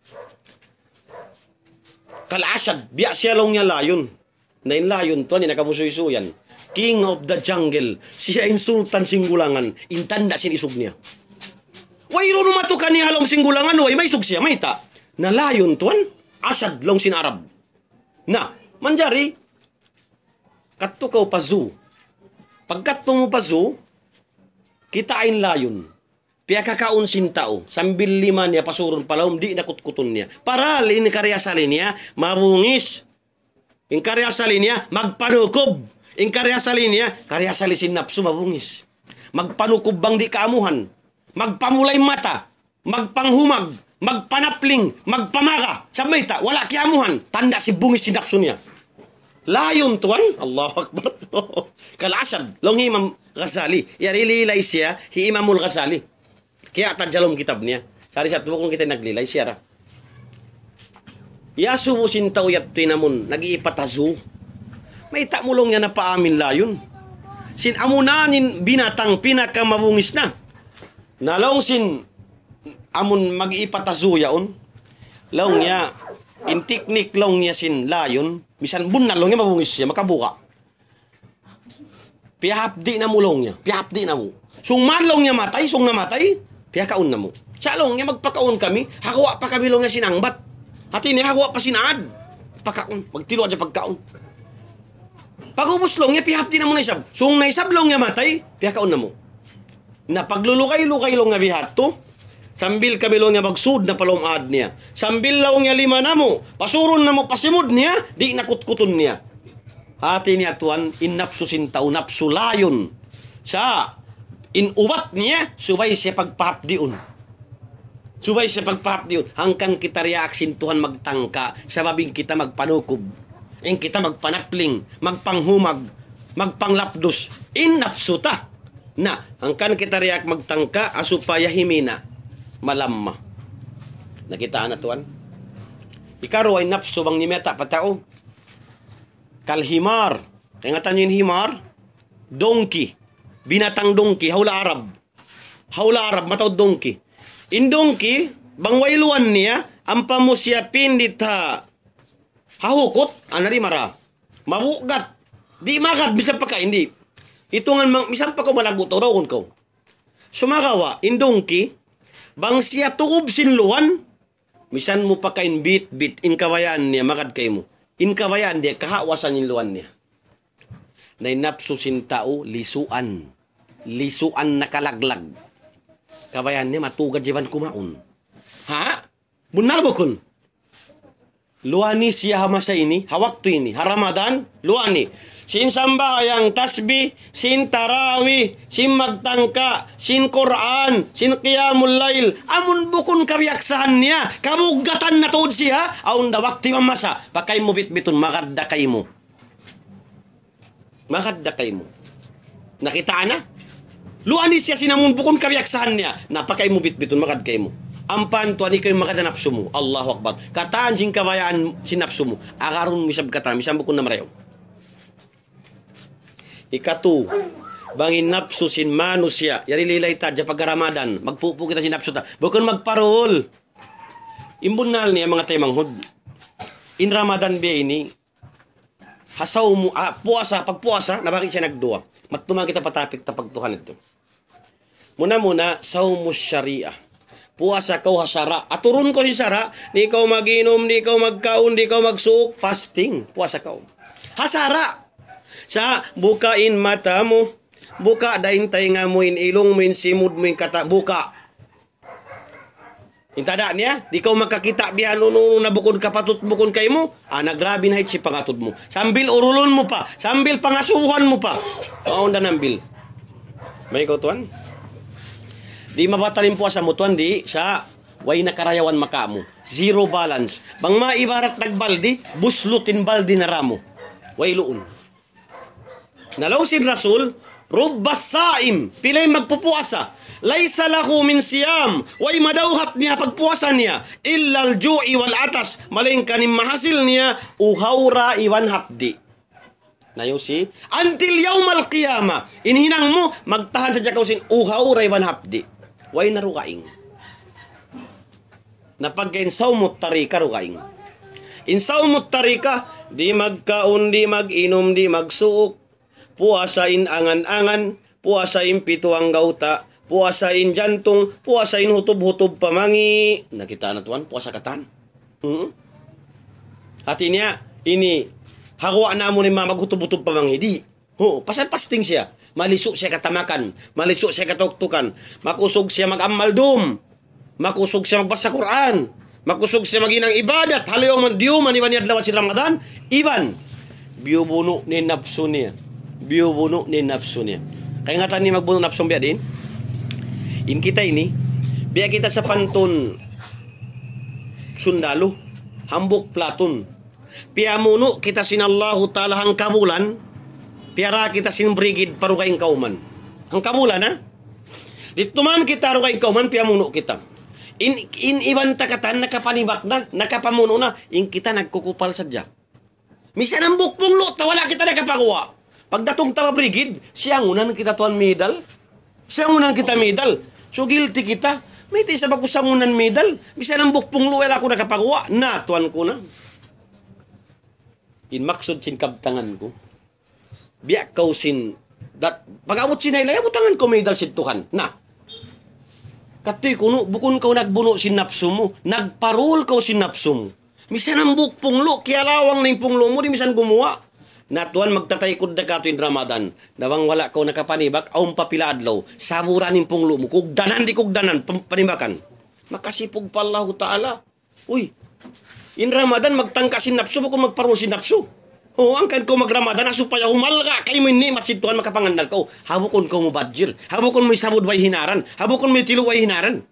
Kalasad, biya siya long niya layon. Na in layon to, ni nakamusuy-suyan. King of the jungle. Siya insultan singgulangan. Intanda sin isog niya. Way ro matukan niya halong singgulangan. Way may isog siya, may ta. Na layon to, asad long sin Arab. Na, manjari, katto kaw pa zoo. Pagkatto mo pa zoo, kitain layon. Piya kakaon sin tao, sambil lima niya pasuron palawom, di nakutkuton niya. Paral, in karyasali niya, mabungis. In karyasali niya, magpanukob. In karyasali niya, karyasali sin napso, mabungis. Magpanukob bang di kaamuhan. Magpamulay mata. Magpanghumag. Magpanapling. Magpamaka. Samayta, wala kiamuhan. Tanda si bungis sin napso niya. Layon tuan, Allahu Akbar. Kalasad, long Imam Ghazali. Yarililay siya, hi Imamul Ghazali. Kaya tadjalom kitab niya. Sari sa tuwa kung kita naglilay siya ra. Yasu mo sintaw yat tinamon, nag-iipatazu. May tamulong niya na paamin layon. Sin amunanin binatang pinakamabungis na. Nalong sin amon mag-iipatazu yaon. Long niya, in teknik long niya sin layon, misan bunal long niya mabungis siya, makabuka. Piyahapdi na mulong niya, piyahapdi na mo. Sung manlong niya matay, sung namatay, piyakaon na mo. Salong niya magpakaon kami, hakuha pa kami long niya sinangbat. Hati niya hakuha pa sinaad. Pakaon, magtilo adya pagkaon. Pagubos long niya, pihapdi na mo na isab. Sung naisab long niya matay, piyakaon na mo. Na paglulukay-lukay lang nga bihat to, sambil kamilo nga magsud na palumad niya. Sambil law nga lima na mo, pasuron na mo pasimod niya, di nakutkuton niya. Hati niya tuan, innapsusin tao, napsulayon. Sa inubat niya, subay siya pagpapdiun. Subay siya pagpapdiun. Hangkan kita reaksin Tuhan magtangka, sa babing kita magpanukob. In kita magpanapling, magpanghumag, magpanglapdos. Innapsuta. Na, hangkan kita reak magtangka, asupaya himina. Malamma. Nakitaan na tuan. Ikaro ay napso bang nimeta patao. Kalhimar. Tingatan yung himar. Donkey. Binatang donkey. Haula Arab. Haula Arab. Matawad donkey. In donkey, bangwailuan niya, ang pamusya pindit ha. Hahukot. Anari mara. Mabugat. Di makat. Bisa pa ka. Hindi. Ito nga, misan pa ko malagot. Orawon ko. Sumagawa. In donkey. Bang siya tukob sinluan, misan mo pa kain bit-bit, in kawayaan niya, makad kay mo. In kawayaan niya, kahawasan yung luwan niya. Nainapsusin tao, lisuan. Lisuan na kalaglag. Kawayaan niya, matugad jiban kumaon. Ha? Bunal mo kun? Luani siya hamasa ini, hawak to ini, haramadan, luani. Sin sambayang tasbih, sin tarawih, sin magtangka, sin Quran, sin qiyamul lail. Amun bukun kabiyaksahan niya, kabugatan na tuod siya, aun da wakti mamasa, pakay mo bitbiton, magadda kay mo. Magadda kay mo. Nakita na? Luani siya sinamun bukun kabiyaksahan niya, napakay mo bitbiton, magad kay mo. Ampan tuan ikaw yung makadanapso mo. Allahu Akbar. Kataan sing kabayaan sinapso mo. Akaron misab kata, misam bukun na marayo. Ikatu, bangin napso sin manusia. Yari lilay ta, dya pag Ramadan. Magpupo kita sinapso ta. Bukun magparol. Imbunal niya mga taymanghod. In Ramadan biya ini, hasaw mo, puasa, pagpuasa, nabakit siya nagduwa. Mattumang kita patapik ta pagtuhan ito. Muna-muna, sawmo syariah. Puasa kau hasara. Aturun ko si Sara, di kau maginom, di kau magkaon, di kau magsuok. Fasting. Puasa kau. Hasara. Sa bukain mata mo. Buka dahin tainga mo, in ilong mo, in simud mo, in kata. Buka. Intada niya, di kau makakita biyan na bukod kapatut bukod kay mo. Nagrabi na si pangatod mo. Sambil urulon mo pa. Sambil pangasuhan mo pa. Maunda nambil. May kautuan? Di mabatalin puasa mo tuan di sa way nakarayawan makamu. Zero balance. Bang maibarat nagbaldi, buslutin baldi na ramo. Way luon. Nalawsin Rasul, rubbas saim, pilay magpupuasa. Laysa lahu min siyam, way madawhat niya pagpuasa niya. Illal ju'i wal atas, maling kanim mahasil niya, uhawra iwan hapdi. Nayusi, until yawmal qiyama, inhinang mo, magtahan sa jakawsin, uhawra iwan hapdi. Way narukaing. Napag-insaw mo tarika rukaing. Insaw mo tarika, di magkaon, di mag-inom, di magsuok. Puasain angan-angan, puasain pituang gauta, puasain jantong, puasain hutub-hutub pamangi. Nakita na tuan, puasa katan. Hati niya, ini, hawa na mo ni maghutub-hutub pamangi. Di. Pasal fasting siya. Malisok siya katamakan. Malisok siya katuktukan. Makusog siya mag-amaldum. Makusog siya magbasa Quran. Makusog siya maginang ibadat. Halayo man diyo man iban yadlawat si Ramadan. Iban. Biubuno ni napso niya. Biubuno ni napso niya. Kaya nga tani magbuno napso biya din. In kita ini. Biya kita sa panton sundalo. Hambok platon. Piamuno kita sinallahu ta'ala hang kabulan. Piara kita sin brigid parukaing kauman. Ang kabulan ha? Dito man kita rukaing kauman, piamuno kita. In iban takatan, nakapanibak na, nakapamuno na, in kita nagkukupal sadya. Misan ang bukpunglo, wala kita nakapakuha. Pagdatong tawa brigid, siya ngunan kita tuan medal. Siya ngunan kita medal. So guilty kita. May tisa ba ko sa ngunan medal? Misan ang bukpunglo, wala ko nakapakuha. Na, tuan ko na. In maksud sin kabtangan ko. Biyak kau sin dat pag-abot sinay laya butangan ko medal situhan na katoy kuno bukon kau nagbuno sin napso mo nagparol kau sin napso mo misan ang bukpunglo kaya lawang na yung punglo mo di misan gumawa Natuan magtataykod na ka tuwing Ramadan. Nawang wala ko nakapanibak, aum papila adlaw. Saburanin pong lumo. Kugdanan di kugdanan, panibakan. Makasipog pa Allah Ta'ala. Uy, in Ramadan magtangka sin napso, kung magparo sin napso. O, angkan ko mag-Ramadan, asupaya humalga, kayo mo ni matsituan makapangandal ko. Habukon ko mo badjir. Habukon mo isabod way hinaran. Habukon mo tilo way hinaran.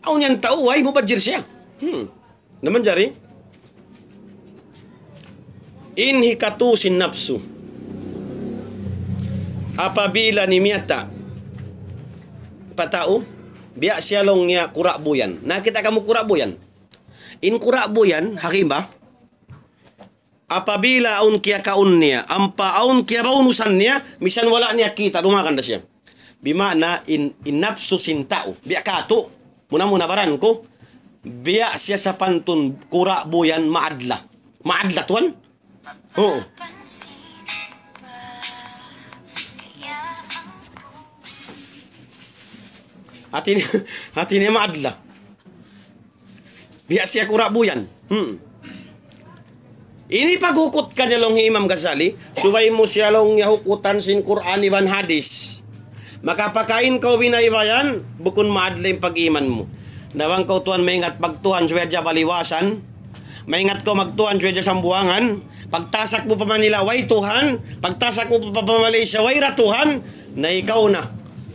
Aw niyan tao, way mo badjir siya. Naman jari. Inhikatu sin nafsu apabila ni miyata patao biya siya long niya kurabuyan. Nakita kamu kurabuyan. In kurabuyan hakimba apabila aun kia kaun niya ampa aun kia baunusan niya misan wala niya kita dumakan da siya. Bimana in nafsu sin tao biya kato muna baran ko biya siya sa pantun kurabuyan maadla tuan. Oo. Hati niya maadla. Biya siya kurabuyan. Ini paghukot ka niya long Imam Ghazali, subay mo siya long yahukutan sin Quran iban hadis. Makapakain kau binaybayan, bukun maadla yung pag-iman mo. Nawang kau tuan maingat pagtuhan suya dya baliwasan, maingat ko magtuhan suya dya sambuangan, pagtasak mo pa Manila, way Tuhan. Pagtasak mo pa Malaysia, way ratuhan. Na ikaw na.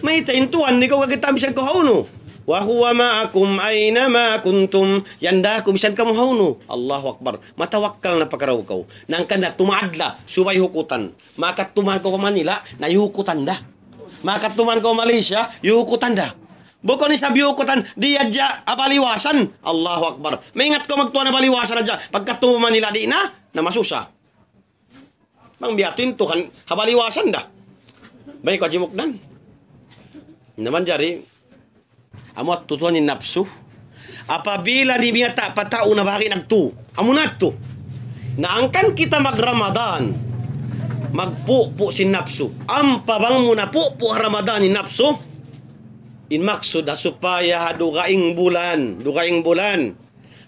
May taintuhan, ikaw kagitamisan ko hauno. Wa huwa ma'akum ayna ma kuntum. Yanda ko, misan ka mo hauno. Allahu Akbar. Matawakkal na pagkaraw ko. Nang kanda tumaadla, subay hukutan. Makatuman ko pa Manila, na yuhukutan da. Makatuman ko Malaysia, yuhukutan da. Bukon ni sabi hukutan, di adya abaliwasan. Allahu Akbar. Maingat ko magtuwa na baliwasan adya. Pagkatuman Manila, di na masusa. Bang biatin Tuhan habaliwasan dah. Baik ko jimukdan. Naman jari amot tutuan ni nafsu. Apabila di biyata patao na baki nagtu. Amunat to. Naangkan kita mag-Ramadan. Magpupo sin nafsu. Ampabang mo na pupo Ramadan ni nafsu. In maksud supaya dugaing bulan.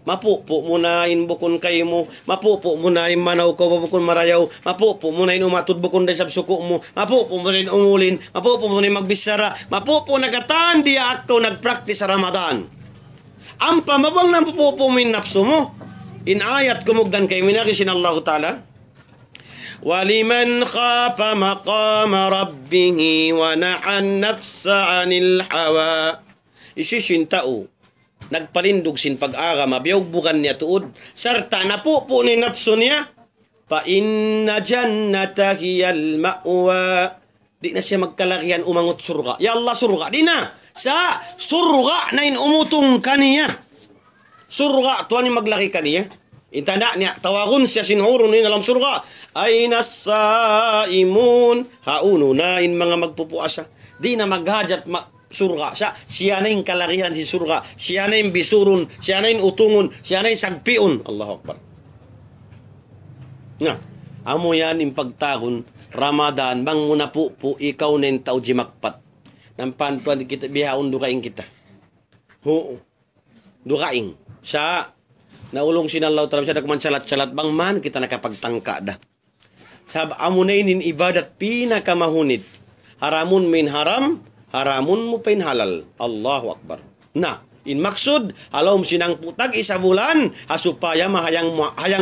Mapupo mo na bukon kayo mo, mapupo mo na manaw ko bukon marayaw, mapupo mo na umatod bukon day sabsuko mo, mapupo mo na umulin, mapupo mo na magbisara, mapupo nagatan di ako nagpractice sa Ramadan. Ang pamabang ng pupupo mo yung nafsu mo, in ayat kumugdan kayo minakisin Allah Ta'ala, وَلِمَنْ خَافَ مَقَامَ رَبِّهِ وَنَعَى النَّفْسَ عَنِ الْحَوَى. Isisintao nagpalindog sin pag-aga, mabiyog bukan niya tuod. Sarta napupo ni nafsu niya. Fa inna jannata hiyal ma'wa. Di na siya magkalakihan umangot surga. Ya Allah surga. Di na. Sa surga na umutong kaniya. Surga, tuwan yung maglaki kaniya. Intanda niya, tawagun siya sinhuro ni alam surga. Ay nasaimun. Hauno na in mga magpupuasa. Di na maghajat surga. Siya na yung kalakihan si surga. Siya na yung bisurun. Siya na yung utungon. Siya na yung sagpion. Allahu Akbar. Nga. Amo yan yung pagtahon. Ramadan. Bang muna po ikaw na yung tao jimakpat. Nang pantuan kita. Bihaon dukaing kita. Oo. Dukaing. Siya. Naulong sinalaw talam siya. Nagmansalat-salat. Bang man kita nakapagtangka da. Sab amo na yun ibadat pinakamahunid. Haramun min haram. Haramun mo pain halal. Allahu Akbar. Na, in maksud, alawm sinang putag isa bulan, hasupaya hayang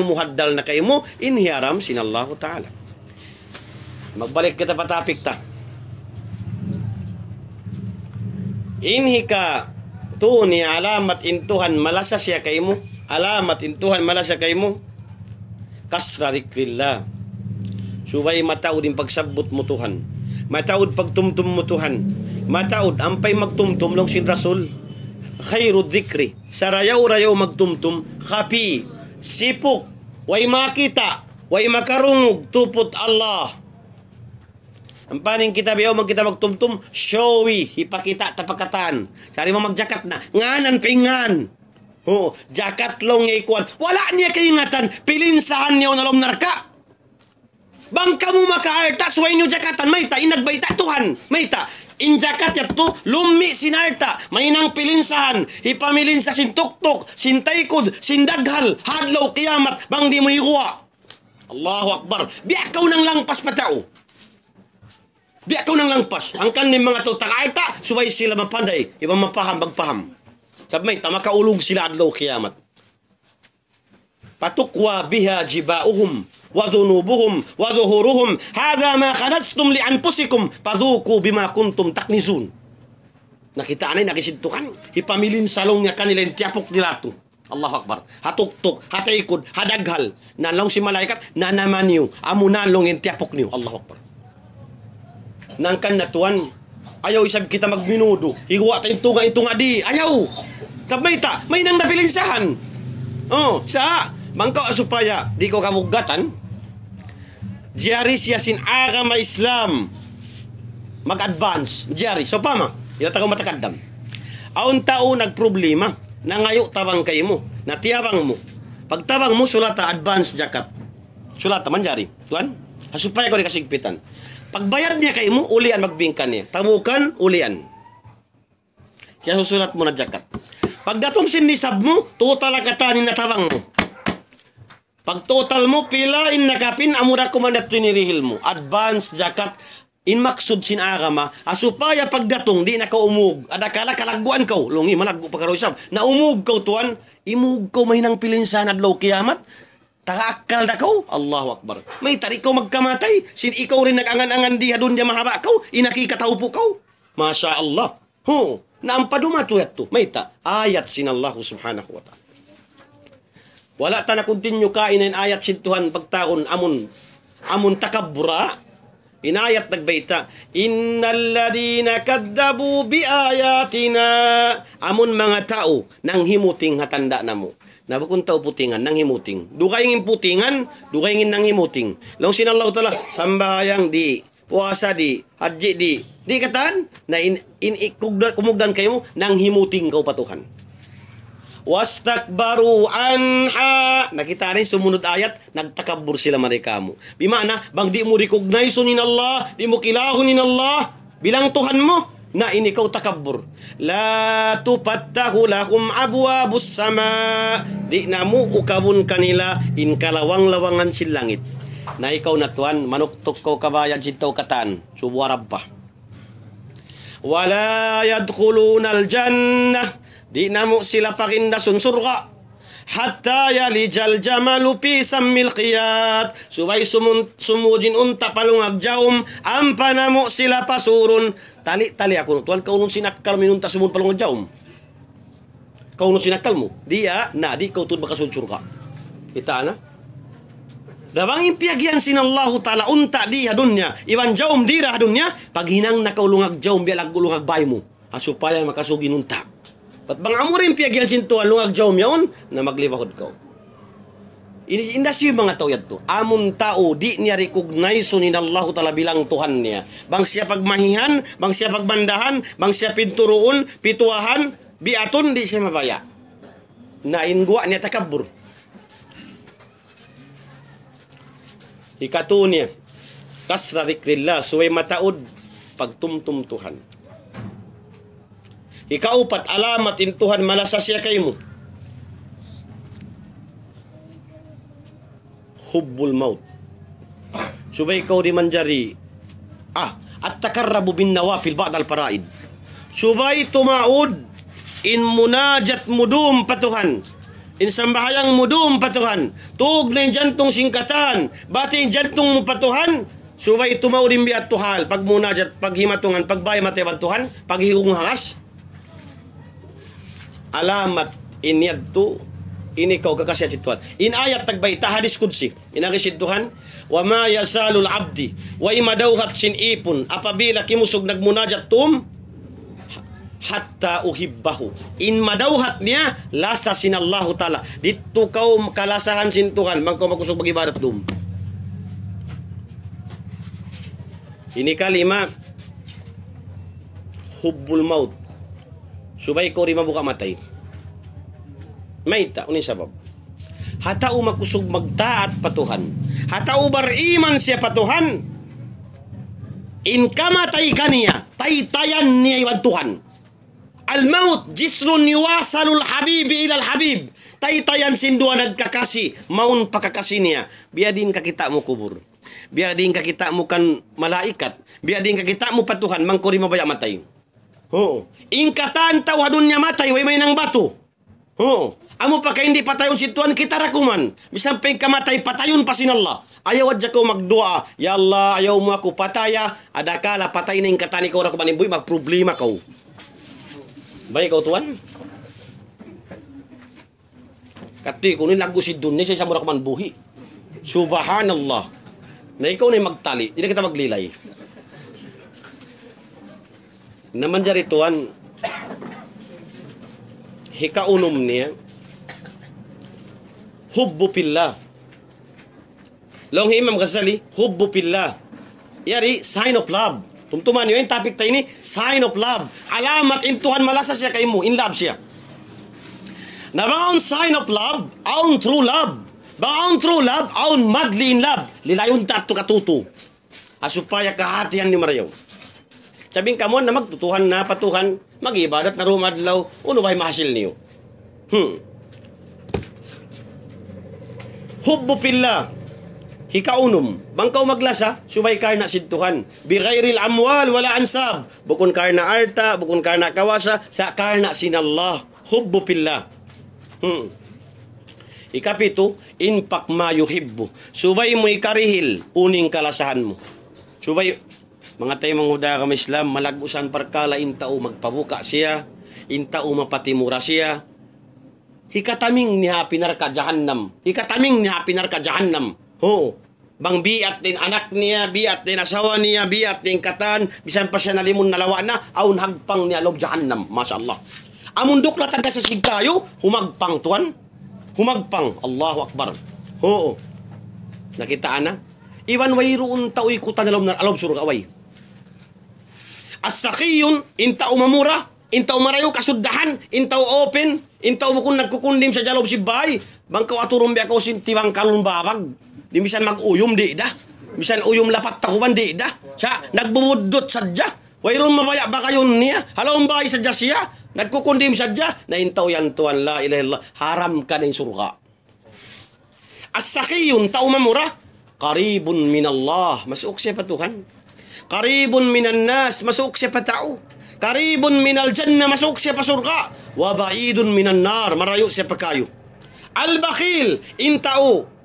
muhaddal na kayo mo, inhiaram sinallahu ta'ala. Magbalik kita patapik ta. Inhika tu ni alamat intuhan malasa siya kayo mo. Alamat intuhan malasa kayo mo. Kasra dikrillah. Subay mataod din pagsabot mo Tuhan. Mataod pagtumtum mo Tuhan. Mataod, ampay magtumtum long sin Rasul. Khairu dhikri. Sarayaw-rayaw magtumtum. Khapi. Sipok. Way makita. Way makarungog. Tupot Allah. Ang paning kita biyaw magkita magtumtum. Showy. Ipakita tapakatan. Sari mo magjakat na. Nganan pingan. Oh, jakat long niya ikuan. Wala niya kaingatan. Pilinsahan niya unalom narka. Bangka mo makaarta. Suway niyo jakatan. Mayta. Inagbayta Tuhan. Mayta. Injakat yato, lumi sinarta, may nang pilinsahan, ipamilin sa sintuktok, sintaykod, sindaghal, hadlaw, kiyamat, bang di mo ikuha. Allahu Akbar. Biya kau nang langpas pa tao. Biya kau nang langpas. Ang kanin mga tao takaita, suway sila mapanday. Iba mapaham, magpaham. Sabay, makaulong sila adlaw kiyamat. Patukwa biha jibauhum wa dhunubuhum wa dhuhuruhum. Hadha ma khanastum li anfusikum padhuku bima kuntum taknizun. Nakita anay, nakisintukan. Ipamilin salong niya kanila yung tiapok nila to. Allahu Akbar. Hatuktok, hataikod, hadaghal. Nalong si malaikat, nanaman niyo. Amo nalong yung tiapok niyo. Allahu Akbar. Nangkan natuan, ayaw isab kita magminudo. Higwa tayong tunga di. Ayaw. Sabay ta, may nang napilinsahan. Oh, sa mangkaw supaya di ko kamugatan. Jari siya sin agama Islam. Mag-advance. Jari. So pama, ilata ko matakadam. Aun tao nagproblema. Nangayo tabang kayo mo. Natiyabang mo. Pagtabang mo, sulata advance jakat. Sulata man jari. Tuan, supaya ko di kasigpitan. Pagbayar niya kayo mo, ulian magbingkan niya. Tabukan, ulian. Kaya susulat mo na jakat. Pagdatong sinisab mo, total akatanin na tabang mo. Pag total mo, pilain nakapin, amura kumandat pinirihil mo. Advance jakat, in maksud sin agama, asupaya pagdatong, di na ka umug. Adakala kalaguan ka, lungi, malaggo pa karoisab. Na umug ka, tuan, imug ka may nang pilinsan adlaw kiyamat. Tagaakal na ko, Allahu Akbar. May tarik ko magkamatay, sin ikaw rin nag-angan-angan diha doon niya mahaba ko, inakikataw po ko. Masya Allah. Ho, naampadumatu yato. May ta, ayat sin Allah subhanahu wa ta'ala. Wala ta na continue kainin ayat sin Tuhan pagtaon amon takabura. Inayat nagbayta, innal ladina kaddabu bi ayatina. Amon mga tao nang himuting hatanda namo. Nabukun tao putingan nang himuting. Dukayngin putingan, dukayngin nang himuting. Long sinallahu ta'ala, sambayang di, puasa di, haji di. Di katan, na kumugdan kayo mo, nang himuting kau patuhan. Wastakbaru anha. Nakita rin sumunod ayat, nagtakabur sila mereka mo. Bimana, bang di mo recognize nin Allah, di mo kilahon nin Allah, bilang Tuhan mo, na ini kau takabur. La tupattahu lakum abwabus sama. Di na mo ukabun kanila in kalawang-lawangan sin langit. Na ikaw na tuan, manuktok kau kabayad sintaw katan, subuarab pa. Wala yadkhulunal jannah. Di na mo sila pakindasun surga. Hatta yalijal jamalu fi sammil qiyat. Subay sumudin unta palungag jaum. Ampana mo sila pasurun. Tali ako. Tuan kau nun sinakal minunta sumud palungag jaum. Kau nun sinakal mo. Dia na di kau tun bakasud surga. Kita na. Dabang impiagyan sinallahu ta'ala unta di hadunya. Iwan jaum dira hadunya. Paghinang nakaulungag jaum bialag ulungag bay mo. Supaya makasugin unta. Pat bang amurin piyagyan sintuan lungag jaw miyaon na maglibahod ko. Indas yung mga tao yato. Amun tao di niya recognize ni Allah ta'ala bilang Tuhan niya. Bang siya pagmahihan, bang siya pagbandahan, bang siya pinturoon, pituahan, biaton di siya mabaya. Na ingwa niya takabur. Ikato niya. Kasra rikrillah suway mataod pagtumtum Tuhan. Ikaupat, alamat in Tuhan malasasya kayo mo. Hubbul maut. Subay ikaw di manjari. At takarrabu bin nawafil ba'dal paraid. Subay tumaud in munajat mudum patuhan. In sambahayang mudum patuhan. Tug na yung jantong singkatan. Bati yung jantong mo patuhan. Subay tumaud in biat tuhal. Pag munajat, pag himatungan, pag bayam at Tuhan, pag higong hangas. Alamat inyadto inikaw kakasya situan. In ayat tagbayta hadis kudsi. Inagisid Tuhan, wa ma yasalul abdi wa imadawhat sin ipon apabila kimusog nagmunajat tum hatta uhibbahu. In madawhat niya lasa sinallahu ta'ala. Dito kau kalasahan sin Tuhan mangko makusog magibadat dum. Ini kalima hubbul maut. Subay ko rin mabuka matay. May ta, unin sabab. Hatao makusog magtaat patuhan. Hatao bariman siya patuhan. In kamatay kaniya, taytayan niya iwan Tuhan. Al-maut jisrun yuwasalul habibi ilal habib. Taytayan sindua nagkakasi, maun pakakasi niya. Biadin kakita mo kubur. Biadin kakita mo kan malaikat. Biadin kakita mo patuhan, mangkuri mabaya matay. Oo. Ingkatan tau hadun niya matay, way may nang bato. Oo. Amo pa kay hindi patayon si Tuhan kita rakuman. Bisan pay kamatay patayon pa sin Allah. Ayaw adya ko magdua. Ya Allah, ayaw mo ako pataya. Adakala patay na ingkatan ikaw rakuman imboy magproblema ko. Baik kau Tuhan. Kati ko ni lagu si dunya sa mura man buhi. Subhanallah. Na ikaw na magtali, hindi kita maglilay. Naman jari Tuhan. Hikaunom niya. Hubbu pillah. Long Imam Ghazali, hubbu pillah. Yari sign of love. Tumtuman yun, yung topic tayo ini, sign of love. Alamat in Tuhan malasa siya kay mo, in love siya. Na baon sign of love, aon true love. Baon true love, aon madly in love. Lilayon tato katuto. Asupaya kahatihan ni Marayaw. Sabing kamon na magtutuhan na patuhan, mag-ibadat na rumadlaw, uno ba'y mahasil niyo? Hubbu pillah. Hikaunom, bangkaw maglasa, subay karna sidtuhan. Bighairil amwal, wala ansab. Bukon karna arta, bukon karna kawasa, sa karna sinallah. Hubbu pillah. Ikapito, inpak ma yuhibbu. Subay mo ikarihil, uning kalasahan mo. Subay, mga tayo manghuda kami Islam, malagusan parkala, intao magpabuka siya, intao mapatimura siya. Hikataming niya pinarka jahannam. Hikataming niya pinarka jahannam. Oo. Bang biat din anak niya, biat din asawa niya, biat din katan, bisan pa siya nalimun nalawa na, aun hagpang niya lob jahannam. Masya Allah. Amundok latan ka sa sigkayo, humagpang tuan. Humagpang. Allahu Akbar. Oo. Nakitaan na? Iwan wayroon tao ikutan na alob surga away. As-sakiyun, intao mamura, intao marayo kasuddahan, intao open, intao mo kung nagkukundim sa jalob si bay, bangkaw aturong biya ko sintiwang kalun babag. Di misan mag-uyom di da. Misan uyom lapat takuban di da. Siya nagbubudot sadya. Wayron mabaya ba kayon niya? Halong ba sadya siya? Nagkukundim sadya. Naintaw yan tuwan la ilaha illallah. Haram ka ng surga. As-sakiyun tao mamura. Qaribun minallah. Masuk siya pa Tuhan. Qaribun minan nas. Masuk siya pa tao. Qaribun minal jannah. Masuk siya pa surga. Wa ba'idun minan nar. Marayo siya pa kayo. Al-bakhil. Intao.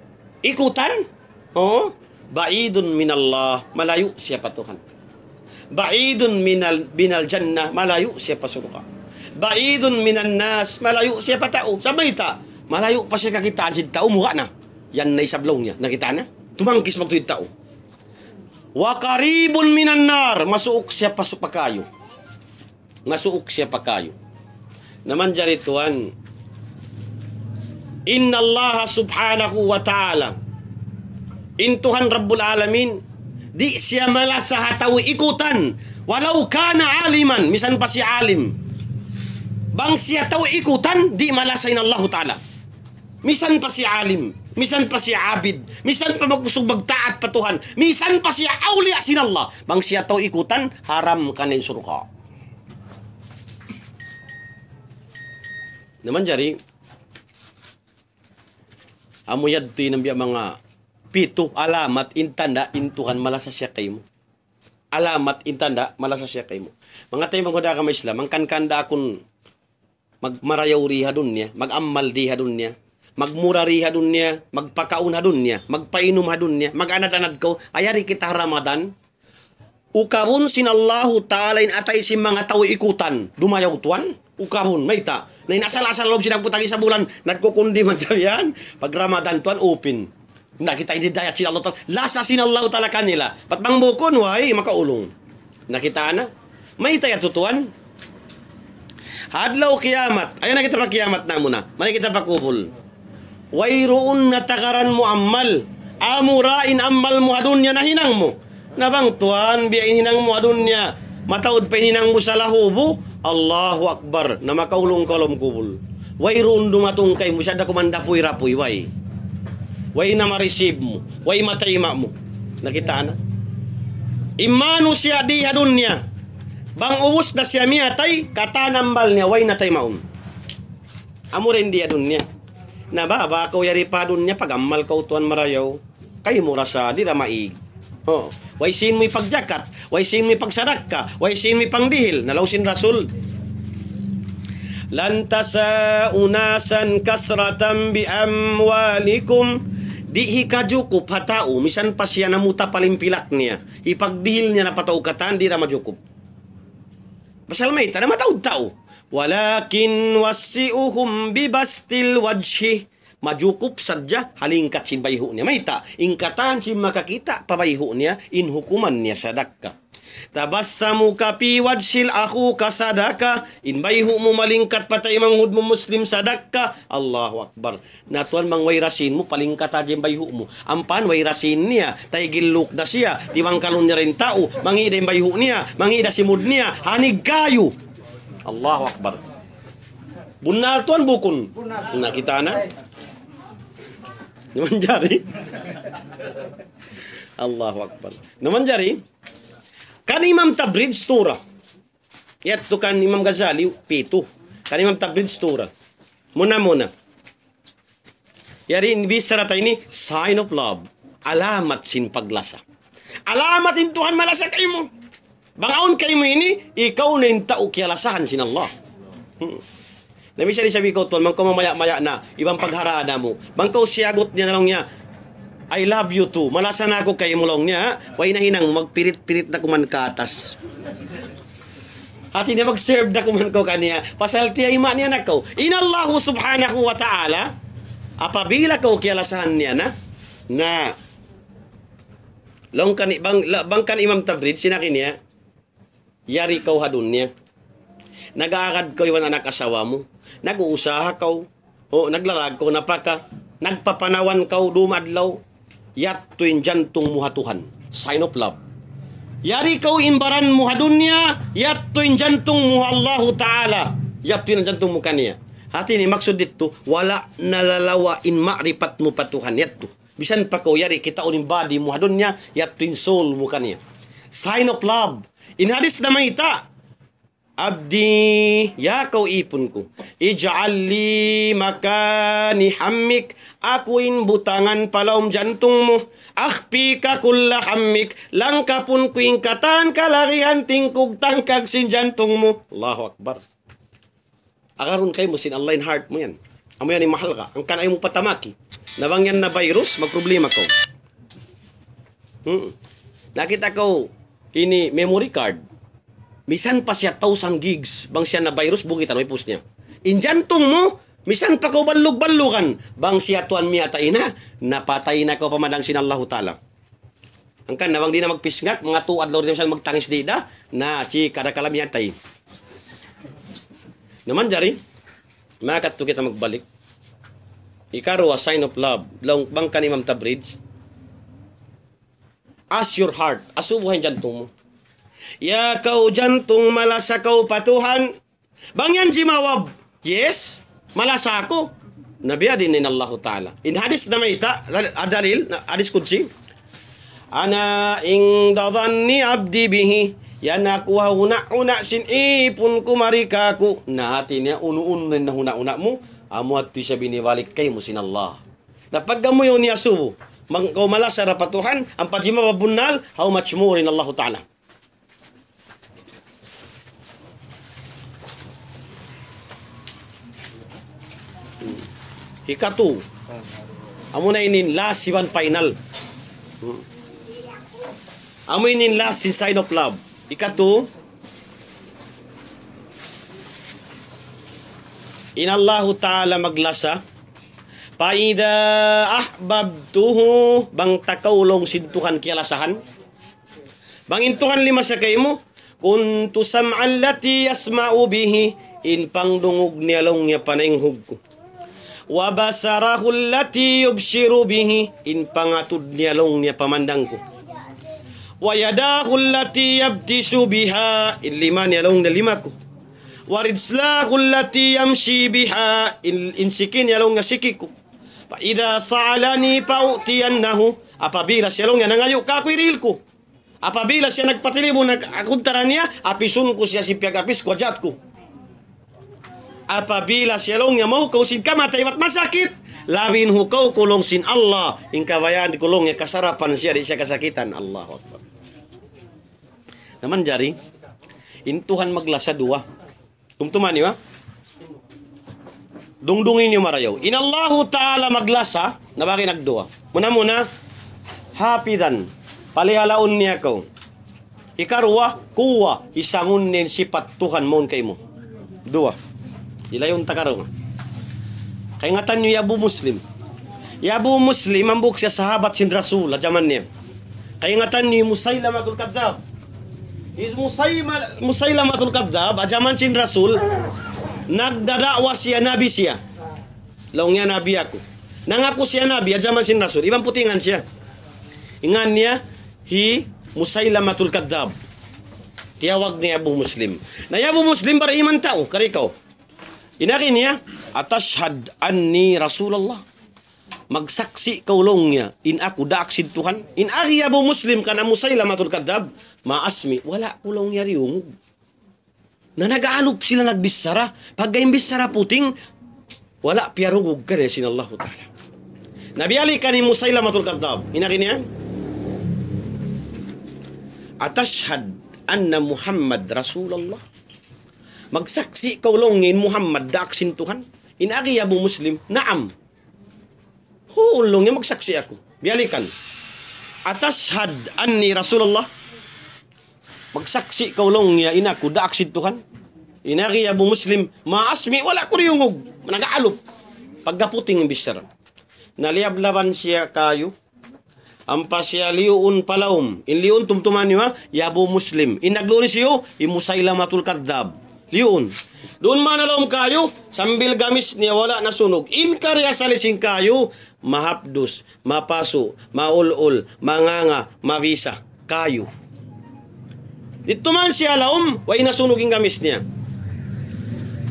Ikutan? Oh, ba'idun minallah, malayo siya pa Tuhan. Ba'idun minal jannah, malayo siya pa surga. Ba'idun minan nas, malayo siya pa tao. Sabay ta, malayo pa siya kakitaan si tao, mukha na. Yan na isablong niya, nakita na? Tumangkis magtuwid tao. Wa qaribun minan nar, masuok siya pa kayo. Masuok siya pa kayo. Naman jari Tuhan, Inna Allah subhanahu wa ta'ala intuhan Rabbul Alamin di siya malasa hatawi ikutan walau kana aliman misan pa si alim bang siya tawi ikutan di malasa in Allah ta'ala misan pa si alim misan pa si abid misan pa magusog magtaat patuhan misan pa si awliya sin Allah bang siya tawi ikutan haram kanin surga naman jari amuyad ti ng mga pito alamat intanda intuhan malasa siya kayo mo. Alamat intanda malasa siya kayo mo. Mga tayo mga ka may Islam, ang kankanda akong magmarayaw riha dun niya, mag-ammal riha dun niya, magmura riha dun niya, magpakaun ha dun niya, magpainom ha dun niya, mag-anad-anad ko, ayari kita Ramadan, ukabun sinallahu ta'ala in atay si mga tao ikutan, dumayaw tuwan, ukabun, may ta. Na inasal-asal loob sinang putang isa bulan, nagkukundi man yan. Pag Ramadan tuwan, open. Nakita hindi dayat sin Allah ta'ala. Lasa sin Allah ta'ala kanila. Patbang bukon, way, makaulong. Nakita na? May tayat tutuan. Hadlaw kiyamat. Ayun na kita pa kiyamat na muna. May kita pa kubul. Wayroon na takaran mo ammal. Amurain ammal mo adun niya na hinang mo. Nabang tuan, biyain hinang mo adun niya. Mataod pa hinang mo sa lahubo. Allahu Akbar na makaulong kolom kubul. Way roon dumatong kay mo siya da kumanda puy-rapuy way. Way na ma-receive mo. Way matayma mo. Nakita na? Imano siya di hadun niya. Bang uwos na siya miyatay, katanambal niya, way natay maun. Amo rin dia dun niya. Na ba ko yari pa dun niya, pag-amal ka utuan marayaw, kayo mura sa di na maig. Oh, way sin mo pagjakat, way sin mo pagsadak ka, way sin mo pangdihil, nalawsin rasul. Lantasa unasan kasratan bi amwalikum, di hikajukup hatao, misan pa siya namuta palimpilat niya, ipagdihil niya na pataukatan, di na majukup. Pasal may na mataud tao. Walakin wasiuhum bibastil wajhi, majukup sadya halingkat sin bayhu niya. May ta, ingkatan sin makakita pabayhu niya, inhukuman niya sadaka. Tabassamu ka pi wajhil aku kasadaka, in bayhu mo malingkat patay manghud mo muslim sadaka. Allahu Akbar. Natuan mang wayrasin mo palingkat aja bayhu mo. Ampan wayrasin niya, tay giluk da siya, tiwang kalon niya rin tao, mangida yung bayhu niya, mangida simud niya, hanig kayo. Allahu Akbar. Bunal tuan bukun. Nakita na. Naman jari. Allahu Akbar. Naman jari. Kan Imam Tabrid stura. Yat to kan Imam Ghazali pito. Kan Imam Tabrid stura. Muna. Yari inbisara tayo ni sign of love. Alamat sin paglasa. Alamat in Tuhan malasa kayo mo. Bangaon kayo mo ini, ikaw na yung tao kialasahan sin Allah. Namisa ni sabi ko, Tuhan, bang ko mamaya-maya na, ibang pagharada mo. Bang ko siyagot niya na lang niya, I love you too. Malasa na ako kayo mulong niya. Way na hinang magpirit-pirit na kuman katas. At hindi mag-serve na kuman ko kaniya. Pasal tiya ima niya na ko. Inallahu subhanahu wa ta'ala. Apabila ko kialasahan niya na bang kan Imam Tabrid sinakin niya, yari kau hadun niya. Nag-aakad ko yung anak asawa mo. Nag-uusaha kau. O naglalag ko napaka. Nagpapanawan kau dumadlaw. Yat tuin jantong muhatuhan. Sign of love. Yari kau imbaran muhadun niya. Yat tuin jantong muhallahu ta'ala. Yat tuin jantong muka niya. Hati ni maksud dito, wala nalalawa in ma'ripat mo patuhan. Yat tu. Bisan pa ko yari kita unin body muhadun niya. Yat tuin soul muka niya. Sign of love. In hadis na maita. Abdi, ya kau ipun ko. Ij'alli makani hammik. Akuin butangan palaum jantung mo. Akhpi ka kulla hammik. Langka pun kuing katan kalarihan tingkog tangkag sin jantung mo. Allahu Akbar. Agarun kayo mo sin Allah in heart mo yan. Amo yan mahal ka. Ang kanay mo patamaki. Nabang yan na virus, magproblema ko. Nakita ko, ini memory card. Misan pa siya 1,000 gigs bang siya na virus bukit ano ipus niya. Injantong mo, misan pa ko balug-balugan bang siya tuan mi atay na napatay na ko pamadang sinallahu taala. Ang kan bang di na magpisngat mga tuad lord siya magtangis dida na chi kada kalamihan tay. Naman jari makat to kita magbalik. Ikaro a sign of love. Long bang kan Imam Tabrid. Ask your heart, asubuhan jantung mo. Ya kau jantung malasa kau patuhan. Bang yan jimawab. Yes, malasa ako. Nabi adin Allah Ta'ala. In hadis na may ita, adalil, hadis kudsi. Ana ing dadanni abdi bihi. Yan ako huna-una sin ipun kumarika ko. Nahati niya unuun na huna-una mo. Amo at siya binibalik kay mo sin Allah. Napag mo yun niya subo. Kau malasa rapatuhan. Ang pajima babunal, how much more in Allah Ta'ala. Ikatu. Amo na inin last si one final. Amo inin last si sign of love. Ikatu. Inallahu ta'ala maglasa. Paida ahbabtuhu bang takaulong sintuhan kialasahan. Bang intuhan lima sa kayo mo. Kuntu sam'an lati yasma'u bihi. In pangdungog niyalong niya panainghug ko. Wa basarahu allati yubshiru bihi in pangatud niya long niya pamandang ko. Wa yadahu allati yabtishu biha in lima niya long na lima ko. Wa rijlahu allati yamshi biha in sikin niya long na siki ko. Fa idha sa'alani fa'utiyannahu apabila siya long niya nangayo ka ko iril ko. Apabila siya nagpatilimo, nag-akuntaran niya, apison ko siya si piag-apis, kwadyat ko. Apabila siya long niya mo, kausin ka matay at masakit, labin hukaw kulong sin Allah, ingkabayaan di kulong niya, kasarapan siya, di siya kasakitan. Allahu Akbar. Naman jari, intuhan maglasa dua. Tumtuman niyo ha? Dungdungin niyo marayaw. Inallahu ta'ala maglasa, na bakit nagdua? Muna-muna, hapidan, palihalaon niya ko. Ikarwa, kuwa, isangun nin sipat Tuhan mon kay mo. Dua. Ilayon takarong. Kaya ngatan niyo yabu Muslim. Yabu Muslim, ambuk siya sahabat sin Rasul, jaman niya. Kaya ngatan niyo Musailamatul Kadzab. Musailamatul Kadzab, jaman sin Rasul, nagdadakwa siya, nabi siya. Laong niya, nabi ako. Nangako siya nabi, jaman sin Rasul. Ibang putingan siya. Ingan niya, Musailamatul Kadzab. Tiyawag niya Abu Muslim. Na Abu Muslim para iman tao, karikaw. Inakin niya, atashhad anni Rasulullah. Magsaksi kaulong niya, in ako daaksid Tuhan. In aki Abu Muslim ka na Musailamatul Kadzab, maasmi, wala kulong niya riyungog. Na nag-aalop sila nagbisara. Pag bisara puting, wala piyarungog ka rin sinallahu ta'ala. Nabiyali ka ni Musailamatul Kadzab. Inakin niya, atashhad anna Muhammad Rasulullah. Magsaksi kaulongin Muhammad daaksin Tuhan. Inagi Abu Muslim, naam. Hulong niya magsaksi ako. Biyalikan. Atashhad anni Rasulullah. Magsaksi kaulong niya inaku daaksin Tuhan. Inagi Abu Muslim, maasmi wala ko riyungog. Nag-aalop. Paggaputing ang bisara. Naliyablaban siya kayo. Ampa siya liun palawm. In liun tumtuman niyo ha, Abu Muslim. Inaglunin siyo, Musailamatul Kadzab. Liun. Doon manalawm kayo, sambil gamis niya wala nasunog. In karya salising kayo, mahapdos, mapaso, maulol, manganga, mabisa. Kayo. Dito man siya lawm, way nasunog yung gamis niya.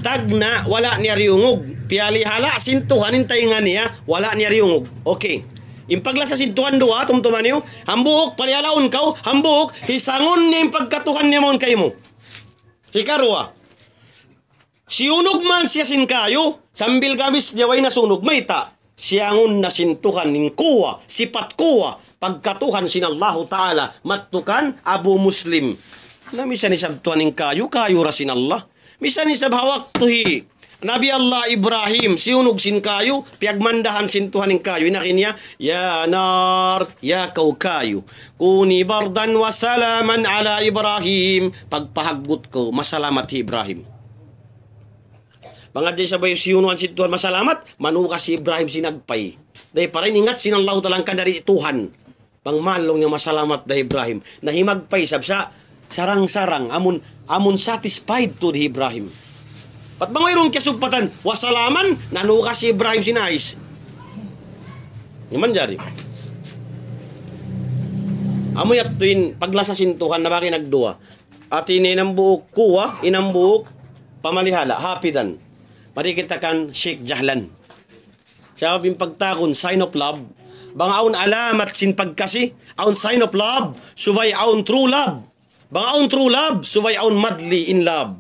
Tagna, wala niya riyungog. Piyali hala, sintuhan, intayin niya, wala niya riyungog. Okay. Impagla sa sintuhan doa, tumtuman niyo, hambuk, palialaon kau, hambuk, hisangon niya yung pagkatuhan niya mon kayo mo. Hikarwa. Siunog man siya sin kayo, sambil gamis niya way nasunog, may ta. Siyangon na sintuhan ning kuwa, sipat kuwa, pagkatuhan sin Allahu Ta'ala, matukan Abu Muslim. Na misa ni sabtuhan ning kayo, kayo ra sin Allah. Misa ni sabhawak tuhi. Nabi Allah Ibrahim, siunog sin kayo, piagmandahan sin Tuhan ning kayo. Inakin niya, ya nar, ya kau kayo. Kuni bardan wa salaman ala Ibrahim. Pagpahagot ko, masalamat si Ibrahim. Bangad di sabay siunuan sin Tuhan masalamat, manuka si Ibrahim sinagpay. Dahil pa rin ingat sinallahu talang ka dari Tuhan. Pangmalong niya masalamat da Ibrahim. Nahimagpay sabsa, sarang-sarang, amun satisfied to di Ibrahim. Pat bangayron kasugpatan, wasalaman, nanuka si Ibrahim sinais. Naman jari. Amoy at tuin, paglasa sintuhan na baki nagduwa. At ininambuok kuwa, inambuok, pamalihala, hapidan. Marikita kan Sheikh Jahlan. Sabing pagtakon, sign of love. Bang aun alamat sin pagkasi, aun sign of love, subay aun true love. Bang aun true love, subay aun madly in love.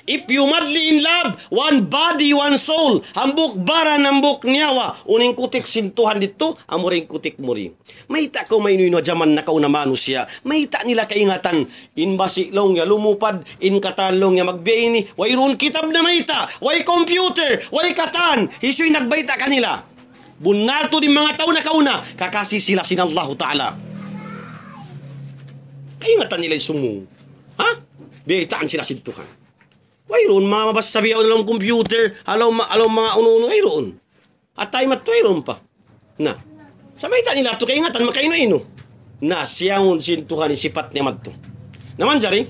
If you madly in love, one body, one soul, hambuk bara nambuk niyawa, uning kutik sintuhan dito, amuring kutik muri. Mayita ko may inuino jaman na kauna manusia, mayita nila kaingatan, in basilong ya lumupad, in katalong ya magbiini, way run kitab na mayita, way computer, way katan, hisoy nagbayta kanila. Bunalto din mga tao na kauna, kakasi sila sinallahu ta'ala. Kaingatan nila yung sumu. Ha? Biyitaan sila sintuhan. Wayroon, mamabas sabi ako nilang computer, alaw mga uno-uno, wayroon. At tayo wayroon pa. Na, sa may nila ito, kaingatan, makaino-ino. Na, siyang sintuhan, isipat niya magto. Naman, jari,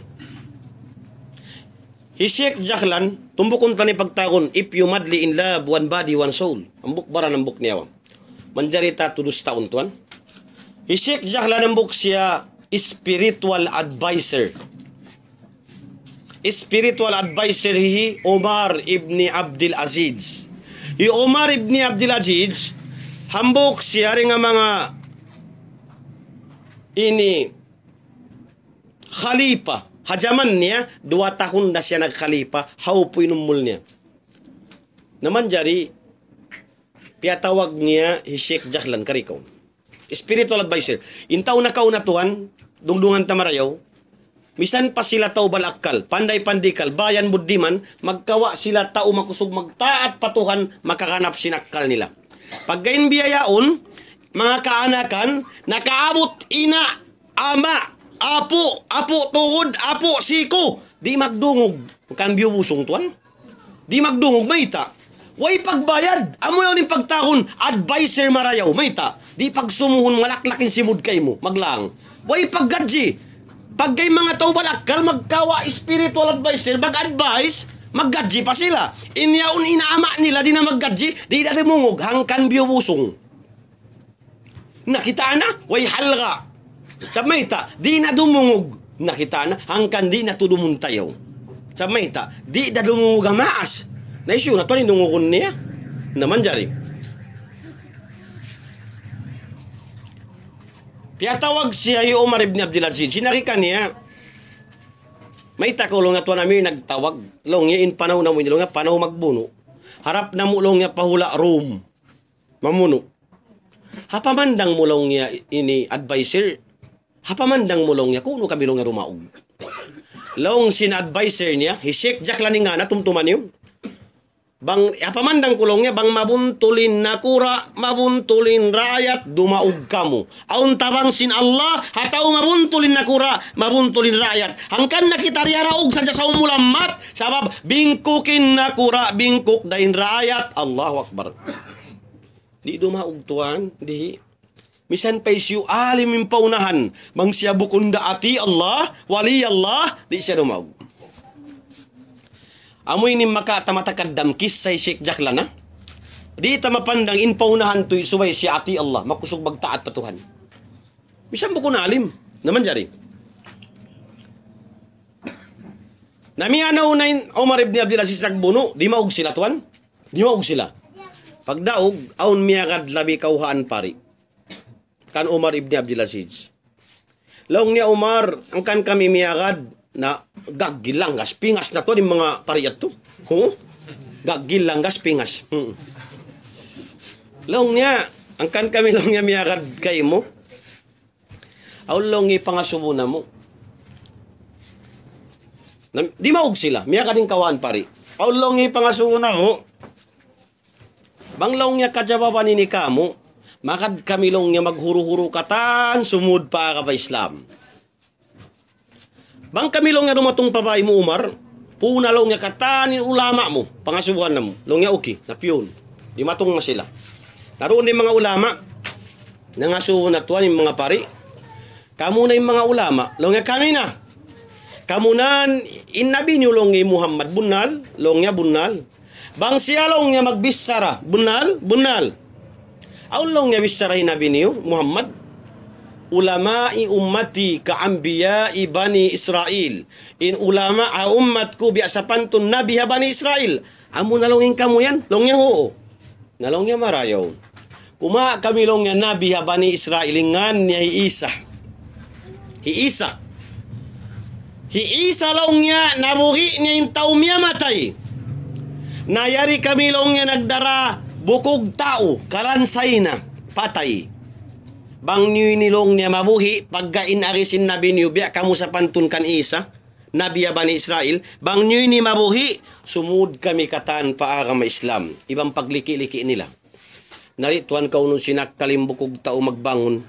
Sheikh Jahlan, tumbukon tani pagtakon, if you madly in love, one body, one soul. Ang bukbara ng buk niya. Manjarita, tudus taon tuan. Sheikh Jahlan ang buk siya, spiritual advisor. Spiritual advisor hi Omar ibn Abdul Aziz. Hi Omar ibn Abdul Aziz hambok siya rin nga mga ini khalifa. Hajaman niya, 2 tahun na siya nagkhalifa, haupoy numul niya. Naman jari, piyatawag niya, Sheikh Jahlan Karikaw. Spiritual advisor. Intaw na kaunatuhan, dungdungan tamarayaw, misan pa sila tao balakal, panday pandikal, bayan buddiman, magkawa sila tao makusog magtaat patuhan, makakanap sinakal nila. Pag gayon biyayaon, mga kaanakan, nakaabot ina, ama, apo, tuhod, apo, siko, di magdungog. Kan biyubusong tuan? Di magdungog, mayta. Way pagbayad, amo yun yung pagtakon, advisor marayaw, mayta. Di pagsumuhon, malaklakin simud kay mo, maglang. Way paggadji, pag kay mga tao balakal, magkawa spiritual advisor, mag-advise, maggadji pa sila. Inyaon inaama nila, di na maggadji, di na dimungog, hangkan biyubusong. Nakita na, way halga. Sa mayta, di na dumungog. Nakita na, hangkan di na tudumuntayaw. Sa mayta, di na dumungog ang maas. Naisyo na ito, ninungugon niya. Naman jari. Piyatawag siya yung Umar ibn Abdulaziz. Sinakika niya, may takulong nga ito namin nagtawag. Long niya in panahon na mo nilong nga, panahon magbuno. Harap na mo long niya pahula room. Mamuno. Hapamandang mo long niya ini advisor. Hapamandang mo long niya, kuno kami long nga rumaog. Long sin-advisor niya, Sheikh Jahlan nga na tumtuman yun. Bang apamandang kulong niya bang mabuntulin na kura, mabuntulin rakyat, dumaog kamo. Aun tabang sin Allah, hataw mabuntulin na kura, mabuntulin rakyat. Hangkan nakita raog sa sa umulamat, sabab bingkukin na kura, bingkuk dain rakyat. Allahu Akbar. Di dumaog tuan, di. Misan pa isyu alim yung paunahan, mang siya bukunda ati Allah, wali Allah, di siya dumaog. Amoy ni makatamatakad damkis sa Sheikh Jahlan na. Di ta mapandang inpaunahan to'y suway si ati Allah, makusog bagtaat patuhan. Bisan buko na alim, naman jari. Namianaw na Umar ibn Abdulaziz Sagbuno, di maug sila tuan. Di maug sila. Pagdaog, aun miyagad labi kauhaan pari. Kan Umar ibn Abdulaziz. Laong niya Umar, ang kan kami miyagad, na gagilanggas pingas na to ng mga pariyat to. Gagilanggas pingas. Long niya, ang kan kami long niya miyakad kay mo. Aw long ipangasubo na mo. Di maug sila, miyakad din kawan pari. Aw long ipangasubo na mo. Bang long niya kajababan ni kamo, makad kami long niya maghuru-huru katan, sumud pa ka ba Islam. Bang kami long nga dumatong pabay mo Umar, puna long nga katanin ulama mo, pangasubuhan na mo. Long nga okay, na piyon. Di matong na sila. Naroon din mga ulama, nangasubuhan na tuwan yung mga pari. Kamu na yung mga ulama, long nga kami na. Kamunan, inabi nyo long nga Muhammad bunal, long nga bunal. Bang siya long nga magbisara, bunal. Aw long nga bisara inabi niyo, Muhammad. Ulama'i ummati ka'ambiya'i bani Israel. In ulama a ummatku biasa pantun nabi ha bani Israel. Amo nalongin kamu yan? Longnya oo. Nalongnya marayaw. Kuma kami longnya nabi ha bani Israel ngan niya Isa. Isa longnya nabuhi niya yung taum niya matay. Nayari kami longnya nagdara bukog tao kalansay na patay. Bang niyo nilong niya mabuhi, pagka inarisin nabi niyo, biya kamu sa pantun kan Isa, nabi bani Israel, bang niyo ni mabuhi, sumud kami katan paarang Islam. Ibang pagliki-liki nila. Narituan ka unong sinakalimbukog tao magbangon.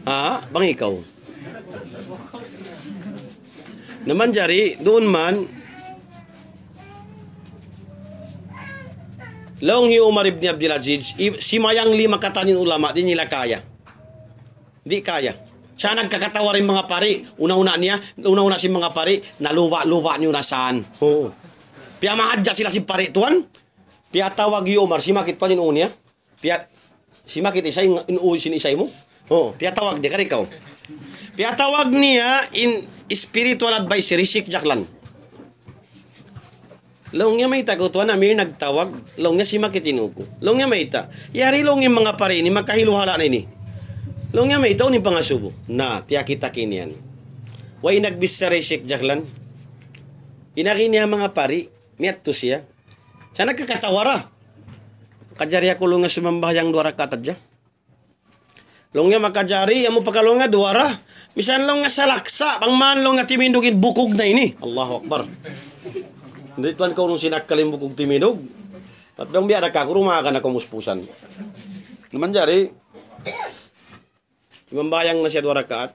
Ha? Bang ikaw? Naman jari, doon man, Long hi Umar ibn Abdulaziz, si mayang 5 katanin ulama, di nila kaya. Di kaya. Siya nagkakatawa rin mga pari. Una-una si mga pari, naluwa-luwa niyo na saan. Oo. Pia mahadya sila si pari tuan. Pia tawag yu Umar, si makit pa rin unya. Pia, si makit isay, inuuy sinisay mo. Oo. Pia tawag di ka rin ikaw. Pia tawag niya in spiritual advisor, Sheikh Jahlan. Long nga may tagutuan na may nagtawag. Long nga si makitinuko. Long nga may ta. Yari long yung mga pari ni magkahiluhala na ini. Long nga may itaw ni pangasubo na tiya kita kinian. Way nagbisare Sheikh Jaklan. Inaki niya mga pari, miat to siya. Sa nagkakatawara. Kajari ako lunga sumambahayang 2 rakaat adya. Lunga makajari, amo pakalunga 2 ra. Misan lunga salaksa, pangman lunga timindugin bukog na ini. Allahu Akbar. Hindi tuan ko nung sinakalim bukog timindog. At nung biara ka, kurumakan ako muspusan. Naman jari, sumambahayang na siya 2 rakaat.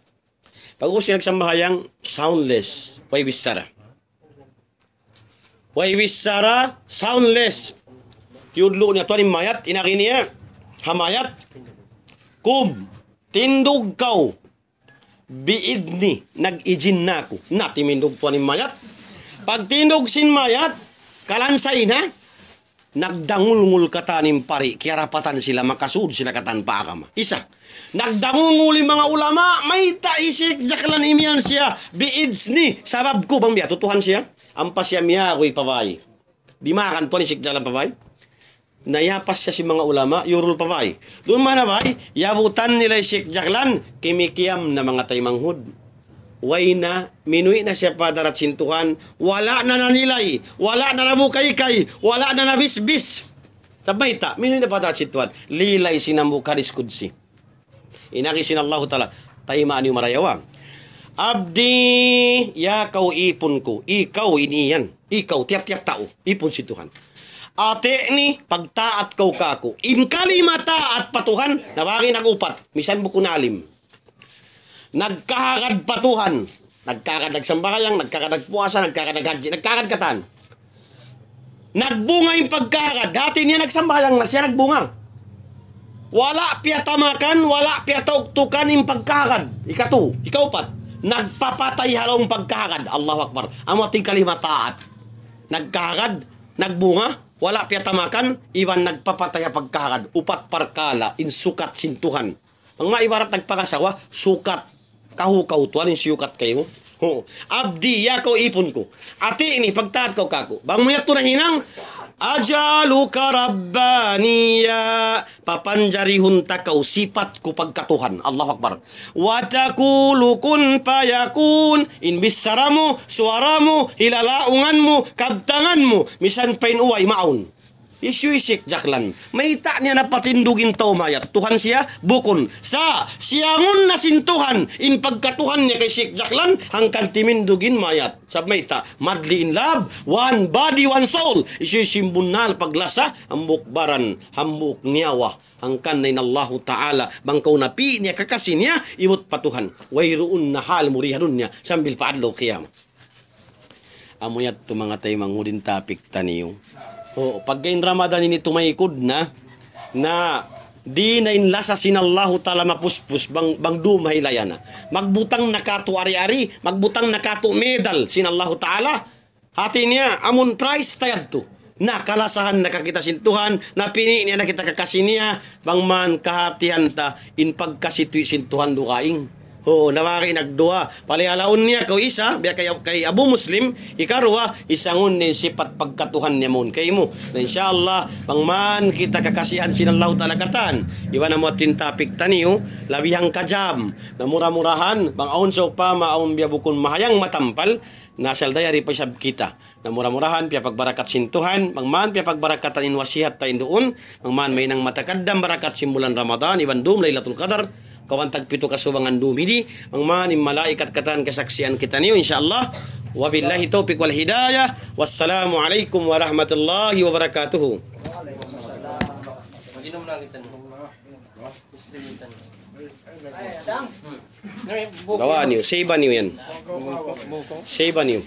Pag ako siya nagsambahayang, soundless. Way bisara. Way bisara, soundless. Yudlo niya, tuan mayat, inaki niya. Hamayat. Kub, tindog kau. Biidni, nag-ijin na ako. Natimindog tuan mayat. Pag tindog sin mayat, kalansay na. Nagdangulngul katanim pari, kiarapatan sila makasud sila katan paakama. Isa, nagdangulngul mga ulama, may taisik, Jaklan imian siya. Biidni, sabab ko bang biya, tutuhan siya. Ampas siya miya ako'y pabay. Di makan tuan isik Jaklan pabay. Nayapas siya si mga ulama, yurul pabay. Doon man bay, yabutan nila Sheikh Jaklan, kimikiam na mga taymanghud. Way na, minuwi na siya padarat sintuhan, wala na nanilay, wala na nabukay-kay, wala na nabisbis. Sabay ta, minuwi na padarat sintuhan, lilay sinambukaris kudsi. Inakisin Allah Ta'ala, taymaan yung marayawa. Abdi, ya kau ipon ko, ikaw iniyan, ikaw tiap-tiap tao, ipon si Tuhan. Ate ni pagtaat kau kako. In kalimata at patuhan, nabagin nagupat, misan bukunalim. Nagkakad patuhan, nagkakad nagsambayang, nagkakad nagpuasa, nagkakad naghaji, nagkakad katan. Nagbunga yung pagkakad, dati niya nagsambayang na siya nagbunga. Wala piyatamakan, wala piyatauktukan yung pagkakad. Ikaupat, nagpapatay halong pagkakad. Allahu Akbar. Amating kalimataat. Nagkakad, nagbunga, wala piyatamakan, iwan nagpapataya pagkakad, upat parkala, insukat sintuhan. Ang maibarat nagpakasawa, sukat, kahukaw tuwan, insukat kayo mo. Abdi, yako ipon ko. Ati ini, pagtaat ko kako. Bang mo yato na hinang, ajaluka rabbaniya, papanjarihun takaw, sipat ko pagkatuhan. Allahu Akbar. Watakulu kun payakun, inbisara mo, suara mo, hilalaungan mo, kabtangan mo, misan pain uway maun. Isu Sheikh Jaklan. Maita niya na patindugin tao mayat. Tuhan siya, bukon. Sa siyangon na sintuhan, in pagkatuhan niya kay Sheikh Jaklan, hanggang timindugin mayat. Sa maita, madly in love, one body, one soul. Isu simbunal paglasa, hambuk baran, hambuk niyawa. Hangkan na inallahu ta'ala, bangkaw na pi niya, kakasin niya, iwot patuhan. Wayroon na hal murihanun niya, sambil paadlaw kiyam. Amuyat to mga tayo mangudin tapik taniyo. O, pag gain Ramadan ini tumaykod na di na inlasa sinallahu ta'ala mapuspus bang dumahilaya na. Magbutang nakato ari-ari, magbutang nakato medal sinallahu ta'ala. Hati niya, amun price tayad to. Nakalasahan nakakita sintuhan, napini niya nakita kakasiniya, bang man kahatihan ta in pagkasitwi sintuhan dukaing. Oh, nawari nagduwa. Palialaon niya kau isa, biya kay Abu Muslim, ikarwa, isangon ni sipat pagkatuhan niya mon. Kay mo, na inshallah, pangman kita kakasihan sinallahu ta'ala katan. Iwan na mo tintapik taniyo, labihang kajam, na mura-murahan, bang aon sa upama, aon biya bukon mahayang matampal, nasal dayari pa sab kita. Na mura-murahan, piya pagbarakat sintuhan, pangman piya pagbarakatan in wasihat tayo doon, pangman may nang matakadam barakat simbulan Ramadan, iban dum Lailatul Qadar, kawantag pito kasubangan dumidi, ang manim malaikat katan kasaksian kita niyo insyaallah. Wabillahi taufiq wal hidayah. Wassalamu alaikum warahmatullahi wabarakatuh. Inom na kita. Gawa niyo, save niyo yan. Save niyo.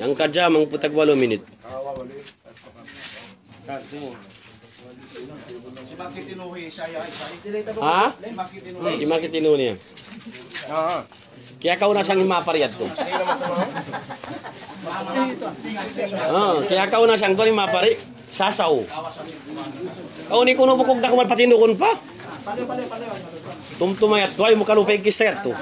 Yang kadya mang putag 8 minit. Si Makitinuhi, saya. Ha? Si Makitinuhi niya. Kaya kau na siyang imapariyat to. Kaya kau na siyang to imapari. Sasaw. Kau ni kuno bukog na kuman patinukon pa. Tumtumayat to ay mukalupay kisayat to.